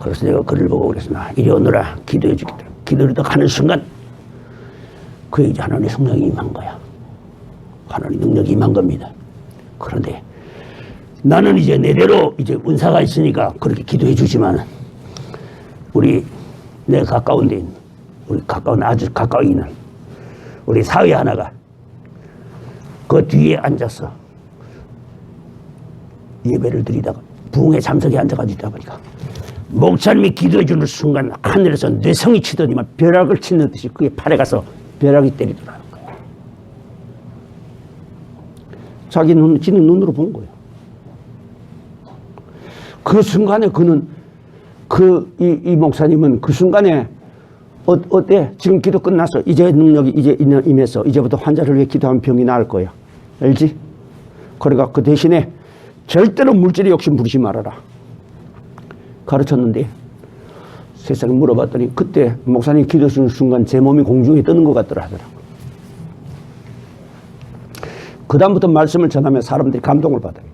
그래서 내가 그를 보고 그랬으나 이리 오너라 기도해 주겠다. 기도를 딱 하는 순간 그에 이제 하나님의 성령이 임한 거야. 하나님의 능력이 임한 겁니다. 그런데 나는 이제 내대로 이제 은사가 있으니까 그렇게 기도해 주지만 우리 내 가까운 데 있는 우리 가까운 아주 가까이 있는 우리 사회 하나가 그 뒤에 앉아서 예배를 드리다가 부흥회 참석에 앉아가지고 있다 보니까 목사님이 기도해 주는 순간 하늘에서 뇌성이 치더니만 벼락을 치는 듯이 그의 팔에 가서 벼락이 때리더라는 거예요. 자기 지는 눈으로 본 거예요. 그 순간에 그는 이 목사님은 그 순간에 어때? 지금 기도 끝났어. 이제 능력이 이제 임해서 이제부터 환자를 위해 기도하면 병이 나을 거야. 알지? 그러니까 그 대신에 절대로 물질의 욕심 부리지 말아라. 가르쳤는데 세상에 물어봤더니 그때 목사님 기도하시는 순간 제 몸이 공중에 뜨는 것 같더라 하더라고. 그 다음부터 말씀을 전하면 사람들이 감동을 받아요.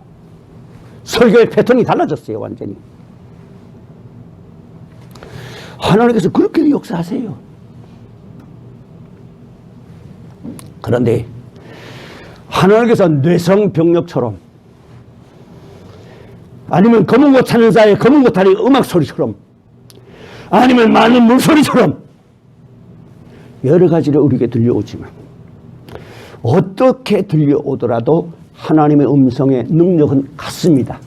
설교의 패턴이 달라졌어요. 완전히. 하나님께서 그렇게 역사하세요. 그런데 하나님께서 뇌성병력처럼 아니면 검은 고 타는 자의 검은 고 타는 음악 소리처럼 아니면 많은 물소리처럼 여러 가지로 우리에게 들려오지만 어떻게 들려오더라도 하나님의 음성의 능력은 같습니다.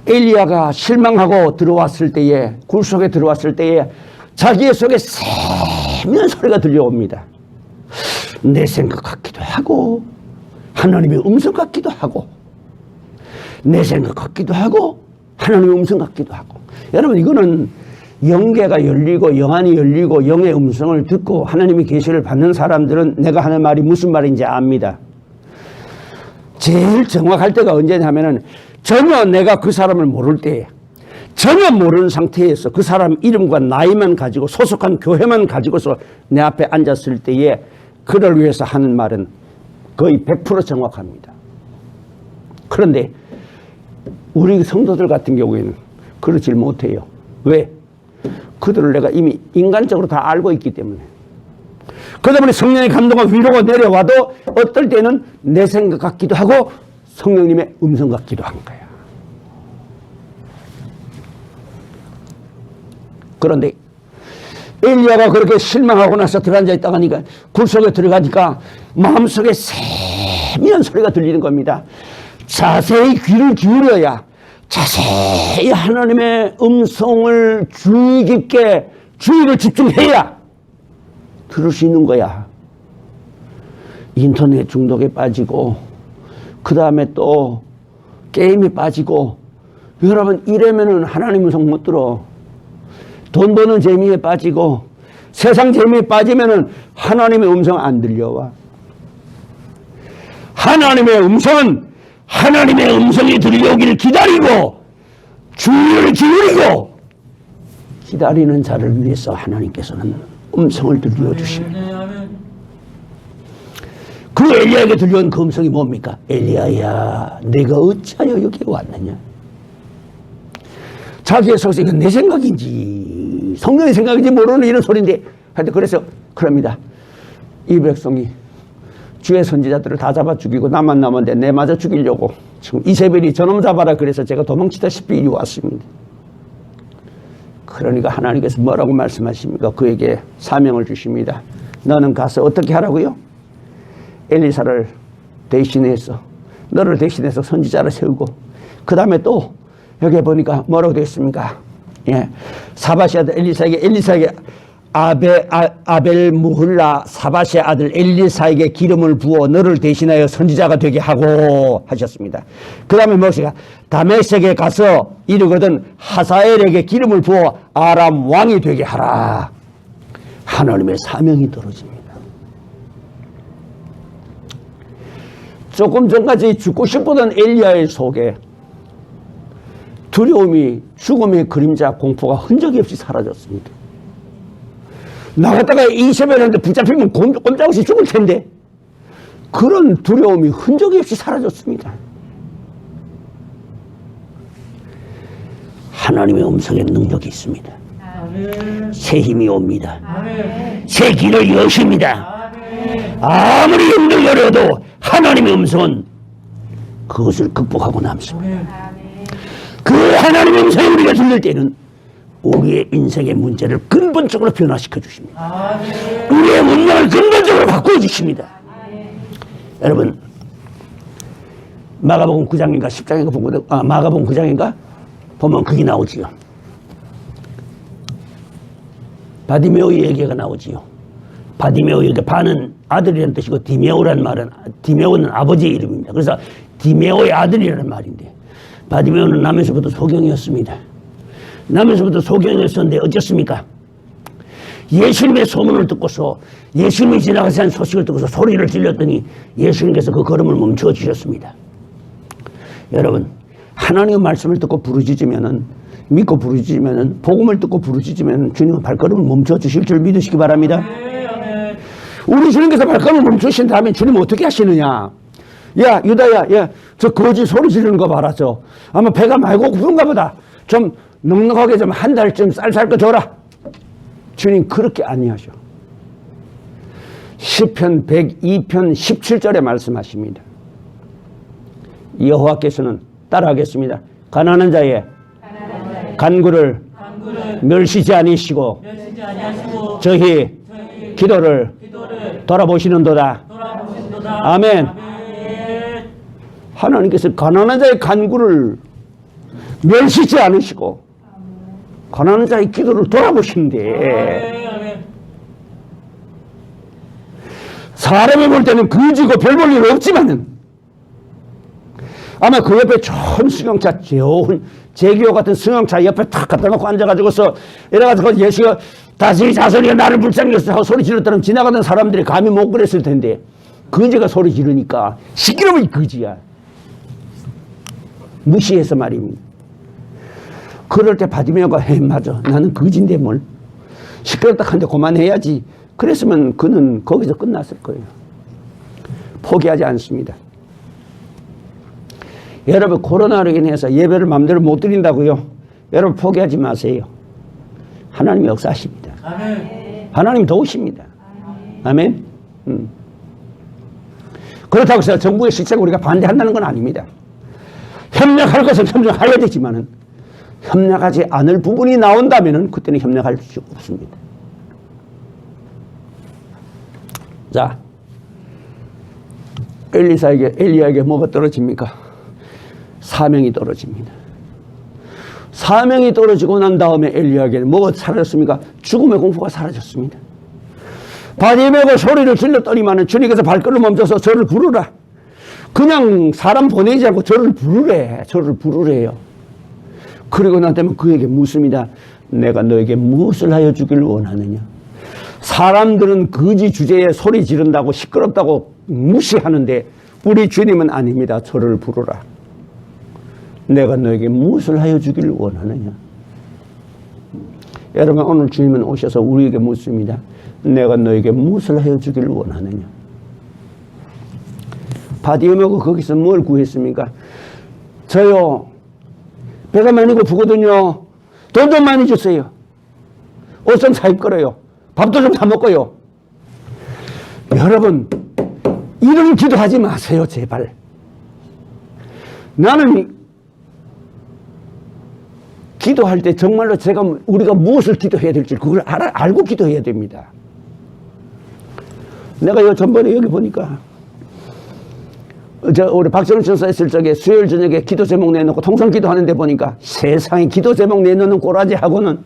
엘리야가 실망하고 들어왔을 때에 굴 속에 들어왔을 때에 자기의 속에 세미한 소리가 들려옵니다. 내 생각 같기도 하고 하나님의 음성 같기도 하고 내 생각 같기도 하고 하나님의 음성 같기도 하고. 여러분 이거는 영계가 열리고 영안이 열리고 영의 음성을 듣고 하나님의 계시를 받는 사람들은 내가 하는 말이 무슨 말인지 압니다. 제일 정확할 때가 언제냐면은 전혀 내가 그 사람을 모를 때에 전혀 모르는 상태에서 그 사람 이름과 나이만 가지고 소속한 교회만 가지고서 내 앞에 앉았을 때에 그를 위해서 하는 말은 거의 100% 정확합니다. 그런데 우리 성도들 같은 경우에는 그렇지 못해요. 왜? 그들을 내가 이미 인간적으로 다 알고 있기 때문에. 그러다 보니 성령의 감동과 위로가 내려와도 어떨 때는 내 생각 같기도 하고 성령님의 음성 같기도 한 거야. 그런데 엘리야가 그렇게 실망하고 나서 들어앉아 있다가 하니까 굴 속에 들어가니까 마음속에 세미한 소리가 들리는 겁니다. 자세히 귀를 기울여야 자세히 하나님의 음성을 주의 깊게 주의를 집중해야 들을 수 있는 거야. 인터넷 중독에 빠지고 그 다음에 또 게임에 빠지고 여러분 이러면은 하나님 음성 못 들어. 돈 버는 재미에 빠지고 세상 재미에 빠지면은 하나님의 음성 안 들려와. 하나님의 음성은 하나님의 음성이 들려오기를 기다리고 주의를 기울이고 기다리는 자를 위해서 하나님께서는 음성을 들려주십니다. 네, 아멘. 그 엘리야에게 들려온 그 음성이 뭡니까? 엘리야야 내가 어찌하여 여기에 왔느냐. 자기의 속에서 이건 내 생각인지 성령의 생각인지 모르는 이런 소리인데 하여튼 그래서 그럽니다. 이 백성이 주의 선지자들을 다 잡아 죽이고 나만 남았는데 내 맞아 죽이려고 지금 이세벨이 저놈 잡아라 그래서 제가 도망치다시피 이리 왔습니다. 그러니까 하나님께서 뭐라고 말씀하십니까? 그에게 사명을 주십니다. 너는 가서 어떻게 하라고요? 엘리사를 대신해서 너를 대신해서 선지자를 세우고 그 다음에 또 여기 보니까 뭐라고 되어 있습니까? 예, 사바시 아들 엘리사에게 아벨 무훌라 사바시의 아들 엘리사에게 기름을 부어 너를 대신하여 선지자가 되게 하고 하셨습니다. 그 다음에 모세가 다메섹에 가서 이르거든 하사엘에게 기름을 부어 아람 왕이 되게 하라. 하나님의 사명이 떨어집니다. 조금 전까지 죽고 싶었던 엘리야의 속에 두려움이 죽음의 그림자 공포가 흔적이 없이 사라졌습니다. 나갔다가 이세벨한테 붙잡히면 꼼짝없이 죽을 텐데 그런 두려움이 흔적이 없이 사라졌습니다. 하나님의 음성에 능력이 있습니다. 아멘. 새 힘이 옵니다. 아멘. 새 길을 여십니다. 아멘. 아무리 힘들게 어려도 하나님의 음성은 그것을 극복하고 남습니다. 아멘. 그 하나님의 음성이 우리가 들릴 때는 우리의 인생의 문제를 근본적으로 변화시켜 주십니다. 아멘. 우리의 문명을 근본적으로 바꾸어 주십니다. 여러분 마가복음 9장인가 10장인가 보면 마가복음 9장인가 보면 그게 나오지요. 바디메오의 얘기가 나오지요. 바디메오에게 바는 아들이라는 뜻이고 디메오라는 말은 디메오는 아버지의 이름입니다. 그래서 디메오의 아들이라는 말인데 바디메오는 남에서부터 소경이었습니다. 남에서부터 소경이었었는데 어쩌습니까? 예수님의 소문을 듣고서 예수님이 지나가시는 소식을 듣고서 소리를 질렀더니 예수님께서 그 걸음을 멈춰 주셨습니다. 여러분 하나님의 말씀을 듣고 부르짖으면은 믿고 부르짖으면은 복음을 듣고 부르짖으면 주님은 발걸음을 멈춰 주실 줄 믿으시기 바랍니다. 아멘. 우리 주님께서 발걸음을 멈추신 다음에 주님은 어떻게 하시느냐? 야 유다야, 야 저 거지 소리 지르는 거 봐라. 저 아마 배가 많이 고픈가 보다. 좀 넉넉하게 좀 한 달쯤 쌀 거 줘라. 주님 그렇게 아니하셔. 시편 102편 17절에 말씀하십니다. 여호와께서는 따라하겠습니다. 가난한 자의 간구를 멸시지 아니시고 멸시지 아니하시고 저희 기도를 돌아보시는도다. 돌아보신도다. 아멘. 아멘. 하나님께서 가난한 자의 간구를 멸시지 않으시고 가난한 자의 기도를 돌아보시는데 아멘. 사람이 볼 때는 거지고 별 볼 일 없지만은 아마 그 옆에 좋은 승용차, 좋은 제기호 같은 승용차 옆에 탁 갖다 놓고 앉아가지고서 이래가지고 예수가 다시 자손이 나를 불쌍히 하고 소리 질렀다면 지나가던 사람들이 감히 못 그랬을 텐데 거지가 소리 지르니까 시끄러움이 거지야. 무시해서 말입니다. 그럴 때 바디메오가 맞아. 나는 거지인데 뭘. 시끄럽다 한데 그만해야지. 그랬으면 그는 거기서 끝났을 거예요. 포기하지 않습니다. 여러분 코로나로 인해서 예배를 마음대로 못 드린다고요? 여러분 포기하지 마세요. 하나님이 역사하십니다. 아멘. 하나님 도우십니다. 아멘. 그렇다고 해서 정부의 시책을 우리가 반대한다는 건 아닙니다. 협력할 것은 협력해야 되지만은 협력하지 않을 부분이 나온다면은 그때는 협력할 수 없습니다. 자, 엘리야에게 뭐가 떨어집니까? 사명이 떨어집니다. 사명이 떨어지고 난 다음에 엘리야에게는 뭐가 사라졌습니까? 죽음의 공포가 사라졌습니다. 바디메오가 소리를 질렀더니만은 주님께서 발걸음 멈춰서 저를 부르라. 그냥 사람 보내지 않고 저를 부르래. 저를 부르래요. 그리고 난 때문에 그에게 묻습니다. 내가 너에게 무엇을 하여 주기를 원하느냐. 사람들은 거지 주제에 소리 지른다고 시끄럽다고 무시하는데 우리 주님은 아닙니다. 저를 부르라. 내가 너에게 무엇을 하여 주기를 원하느냐. 여러분 오늘 주님은 오셔서 우리에게 묻습니다. 내가 너에게 무엇을 하여 주기를 원하느냐. 바디메오가 거기서 뭘 구했습니까? 저요 배가 많이 고프거든요. 돈 좀 많이 주세요. 옷 좀 사입거려요. 밥도 좀 사 먹고요. 여러분 이런 기도하지 마세요. 제발. 나는 기도할 때 정말로 우리가 무엇을 기도해야 될지 그걸 알고 기도해야 됩니다. 내가 전번에 여기 보니까 우리 박정훈 전사 있을 적에 수요일 저녁에 기도 제목 내놓고 통성 기도하는데 보니까 세상에 기도 제목 내놓는 꼬라지하고는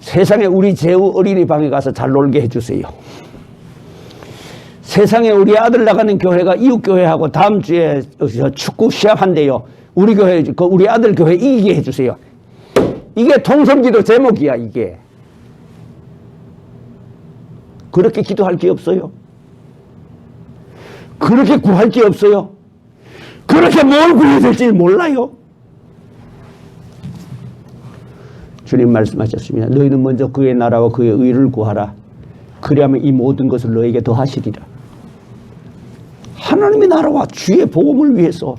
세상에 우리 재우 어린이방에 가서 잘 놀게 해주세요. 세상에 우리 아들 나가는 교회가 이웃교회하고 다음 주에 축구 시합한대요. 우리 아들 교회 이기게 해주세요. 이게 통성기도 제목이야. 이게 그렇게 기도할 게 없어요. 그렇게 구할 게 없어요. 그렇게 뭘 구해야 될지 몰라요. 주님 말씀하셨습니다. 너희는 먼저 그의 나라와 그의 의를 구하라. 그리하면 이 모든 것을 너에게 더하시리라. 하나님의 나라와 주의 복음을 위해서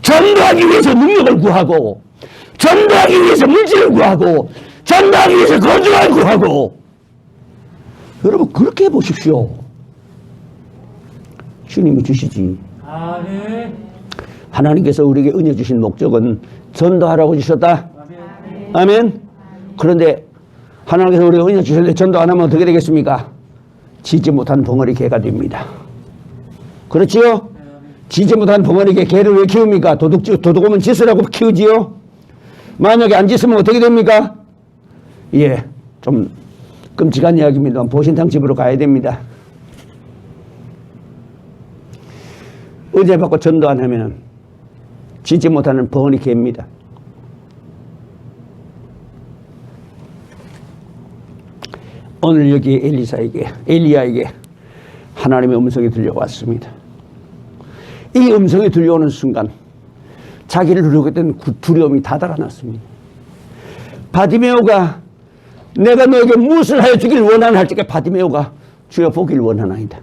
전도하기 위해서 능력을 구하고, 전도하기 위해서 물질을 구하고, 전도하기 위해서 건강을 구하고. 여러분 그렇게 해보십시오. 주님이 주시지. 아멘. 하나님께서 우리에게 은혜 주신 목적은 전도하라고 주셨다. 아멘. 아멘. 그런데 하나님께서 우리에게 은혜 주셨는데 전도 안 하면 어떻게 되겠습니까? 지지 못한 벙어리 개가 됩니다. 그렇지요? 지지 못한 벙어리 개, 개를 왜 키웁니까? 도둑 오면 짖으라고 키우지요? 만약에 안 짖으면 어떻게 됩니까? 예, 좀 끔찍한 이야기입니다. 보신탕 집으로 가야 됩니다. 의제 받고 전도 안 하면 짖지 못하는 벙어리 개입니다. 오늘 여기 엘리야에게 하나님의 음성이 들려왔습니다. 이 음성이 들려오는 순간 자기를 누르게 된 두려움이 다 달아났습니다. 바디메오가 내가 너에게 무엇을 하여 주길 원하나 할 적에 바디메오가 주여 보길 원하나이다.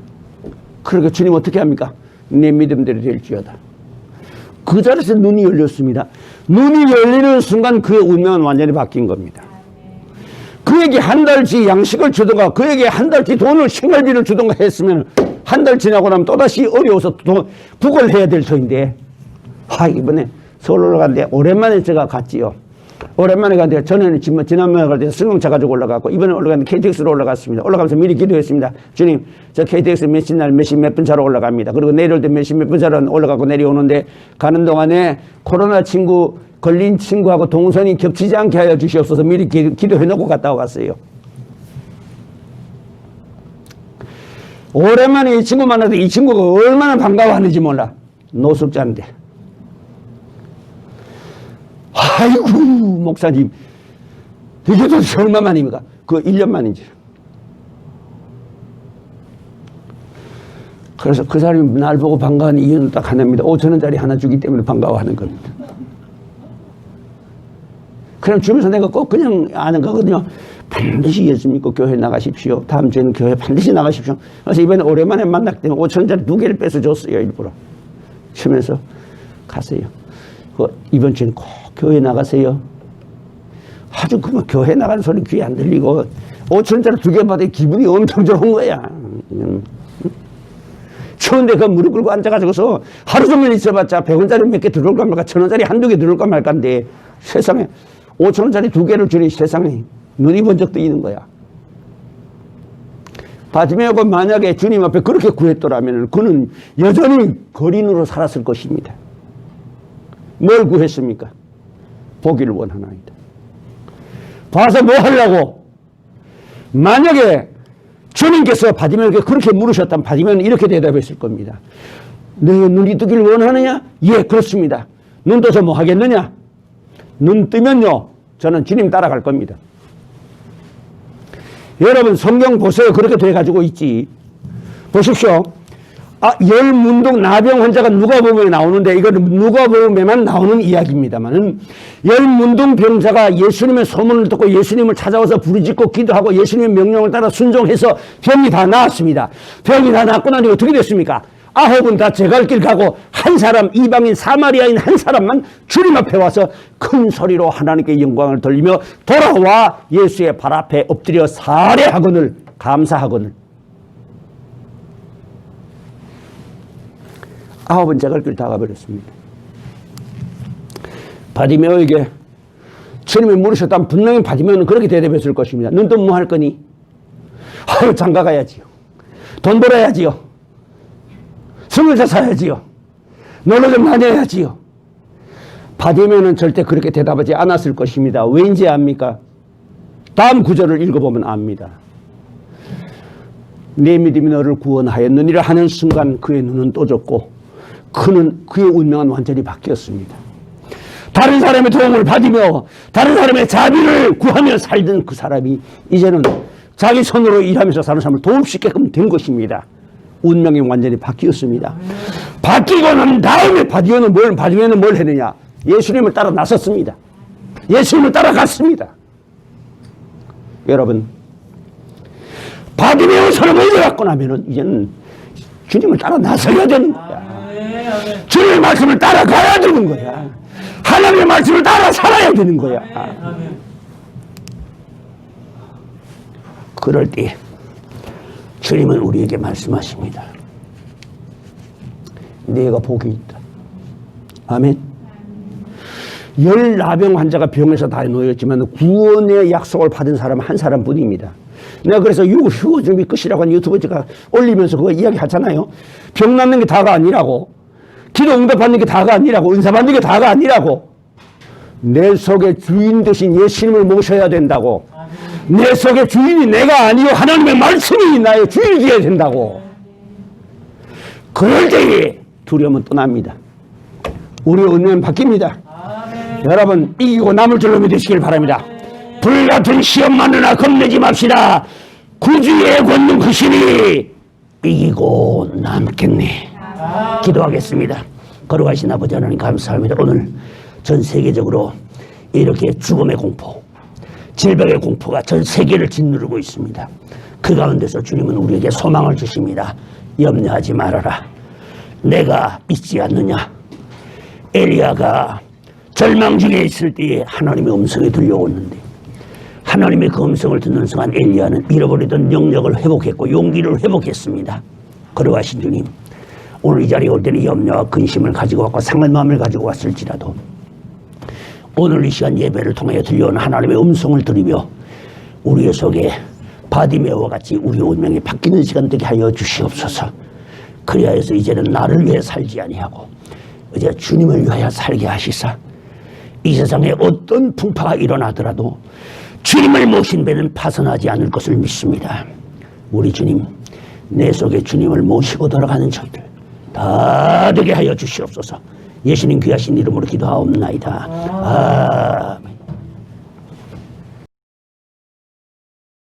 그러니까 주님 어떻게 합니까? 내 믿음대로 될지어다. 그 자리에서 눈이 열렸습니다. 눈이 열리는 순간 그의 운명은 완전히 바뀐 겁니다. 그에게 한 달치 양식을 주던가 그에게 한 달치 돈을 생활비를 주던가 했으면 한 달 지나고 나면 또다시 어려워서 국을 해야 될 터인데 이번에 서울 올라갔는데 오랜만에 제가 갔지요. 오랜만에 갔는데 전에는 지난번에 갈 때 승용차 가지고 올라갔고 이번에 올라갔는데 KTX로 올라갔습니다. 올라가면서 미리 기도했습니다. 주님 저 KTX 몇 분 차로 올라갑니다. 그리고 내려올 때 몇 분 차로 올라가고 내려오는데 가는 동안에 코로나 걸린 친구하고 동선이 겹치지 않게 하여 주시옵소서 미리 기도해놓고 갔다 왔어요. 오랜만에 이 친구 만나도 이 친구가 얼마나 반가워하는지 몰라. 노숙자인데. 아이고 목사님 이게 도대체 얼마만입니까? 그 1년 만인지. 그래서 그 사람이 날 보고 반가워하는 이유는 딱 하나입니다. 5,000원짜리 하나 주기 때문에 반가워하는 겁니다. 그럼 주면서 내가 꼭 그냥 아는 거거든요. 반드시 예수 믿고 교회 나가십시오. 다음 주에는 교회 반드시 나가십시오. 그래서 이번에 오랜만에 만났기 때문에 5,000원짜리 2개를 빼서 줬어요. 일부러. 주면서 가세요. 이번 주에는 꼭 교회 나가세요. 아주 교회 나가는 소리 귀에 안 들리고 5,000원짜리 2개 받아 기분이 엄청 좋은 거야. 추운데 그 무릎 꿇고 앉아가지고서 하루 종일 있어봤자 100원짜리 몇 개 들어올까 말까 1,000원짜리 한두 개 들어올까 말까인데 세상에 5,000원짜리 2개를 주니 세상에 눈이 번쩍 뜨이는 거야. 바디메오가 만약에 주님 앞에 그렇게 구했더라면 그는 여전히 거린으로 살았을 것입니다. 뭘 구했습니까? 보기를 원하나이다. 봐서 뭐 하려고? 만약에 주님께서 바디메오에게 그렇게 물으셨다면 바디메오는 이렇게 대답했을 겁니다. 너의 눈이 뜨길 원하느냐? 예, 그렇습니다. 눈 떠서 뭐 하겠느냐? 눈 뜨면요, 저는 주님 따라갈 겁니다. 여러분 성경 보세요. 그렇게 돼가지고 있지. 보십시오. 열문둥 나병 환자가 누가복음에 나오는데 이거는 누가복음에만 나오는 이야기입니다만은 열문둥 병자가 예수님의 소문을 듣고 예수님을 찾아와서 부르짖고 기도하고 예수님의 명령을 따라 순종해서 병이 다 나았습니다. 병이 다 낫고 나니 어떻게 됐습니까? 9은 다 제 갈 길 가고 한 사람, 이방인 사마리아인 한 사람만 주님 앞에 와서 큰 소리로 하나님께 영광을 돌리며 돌아와 예수의 발 앞에 엎드려 살해하거늘 감사하거늘 9은 제 갈 길 다 가버렸습니다. 바디메오에게 주님이 물으셨다면 분명히 바디메오는 그렇게 대답했을 것입니다. 눈 뜨면 뭐 할 거니? 장가 가야지요. 돈 벌어야지요. 승을자 사야지요. 놀러 좀 다녀야지요. 바디메오는 절대 그렇게 대답하지 않았을 것입니다. 왠지 압니까? 다음 구절을 읽어보면 압니다. 내 믿음이 너를 구원하였느니라 하는 순간 그의 눈은 떠졌고 그의 운명은 완전히 바뀌었습니다. 다른 사람의 도움을 받으며 다른 사람의 자비를 구하며 살던 그 사람이 이제는 자기 손으로 일하면서 사는 사람을 도울 수 있게끔 된 것입니다. 운명이 완전히 바뀌었습니다. 바뀌고 난 다음에 바디메오는 뭘 했느냐? 예수님을 따라 나섰습니다. 예수님을 따라갔습니다. 여러분, 바디메오 사람을 이겨갖고 나면은 이제는 주님을 따라 나서야 되는 거야. 주님의 말씀을 따라가야 되는 거야. 하나님의 말씀을 따라 살아야 되는 거야. 그럴 때 주님은 우리에게 말씀하십니다. 네가 복이 있다. 아멘. 나병 환자가 병에서 다 놓였지만 구원의 약속을 받은 사람은 한 사람뿐입니다. 내가 그래서 휴거 준비 끝이라고 하는 유튜브 제가 올리면서 그거 이야기 하잖아요. 병 낫는 게 다가 아니라고, 기도 응답받는 게 다가 아니라고, 은사 받는 게 다가 아니라고, 내 속에 주인 되신 예수님을 모셔야 된다고. 내 속에 주인이 내가 아니요 하나님의 말씀이 나의 주인이 되어야 된다고. 그럴 때에 두려움은 떠납니다. 우리의 운명은 바뀝니다. 여러분, 이기고 남을 줄로 믿으시길 바랍니다. 불같은 시험 많으나 겁내지 맙시다. 구주의 권능 크시니 이기고 남겠네. 기도하겠습니다. 걸어가신 아버지 하나님 감사합니다. 오늘 전 세계적으로 이렇게 죽음의 공포, 질병의 공포가 전 세계를 짓누르고 있습니다. 그 가운데서 주님은 우리에게 소망을 주십니다. 염려하지 말아라. 내가 있지 않느냐. 엘리야가 절망 중에 있을 때에 하나님의 음성이 들려오는데 하나님의 그 음성을 듣는 순간 엘리야는 잃어버리던 영역을 회복했고 용기를 회복했습니다. 걸어가신 주님, 오늘 이 자리에 올 때는 염려와 근심을 가지고 왔고 상한 마음을 가지고 왔을지라도 오늘 이 시간 예배를 통하여 들려오는 하나님의 음성을 들으며 우리의 속에 바디메오와 같이 우리의 운명이 바뀌는 시간 되게 하여 주시옵소서. 그리하여서 이제는 나를 위해 살지 아니하고 이제 주님을 위하여 살게 하시사 이 세상에 어떤 풍파가 일어나더라도 주님을 모신 배는 파손하지 않을 것을 믿습니다. 우리 주님, 내 속에 주님을 모시고 돌아가는 저희들 다 되게 하여 주시옵소서. 예수님 귀하신 이름으로 기도하옵나이다. 아멘.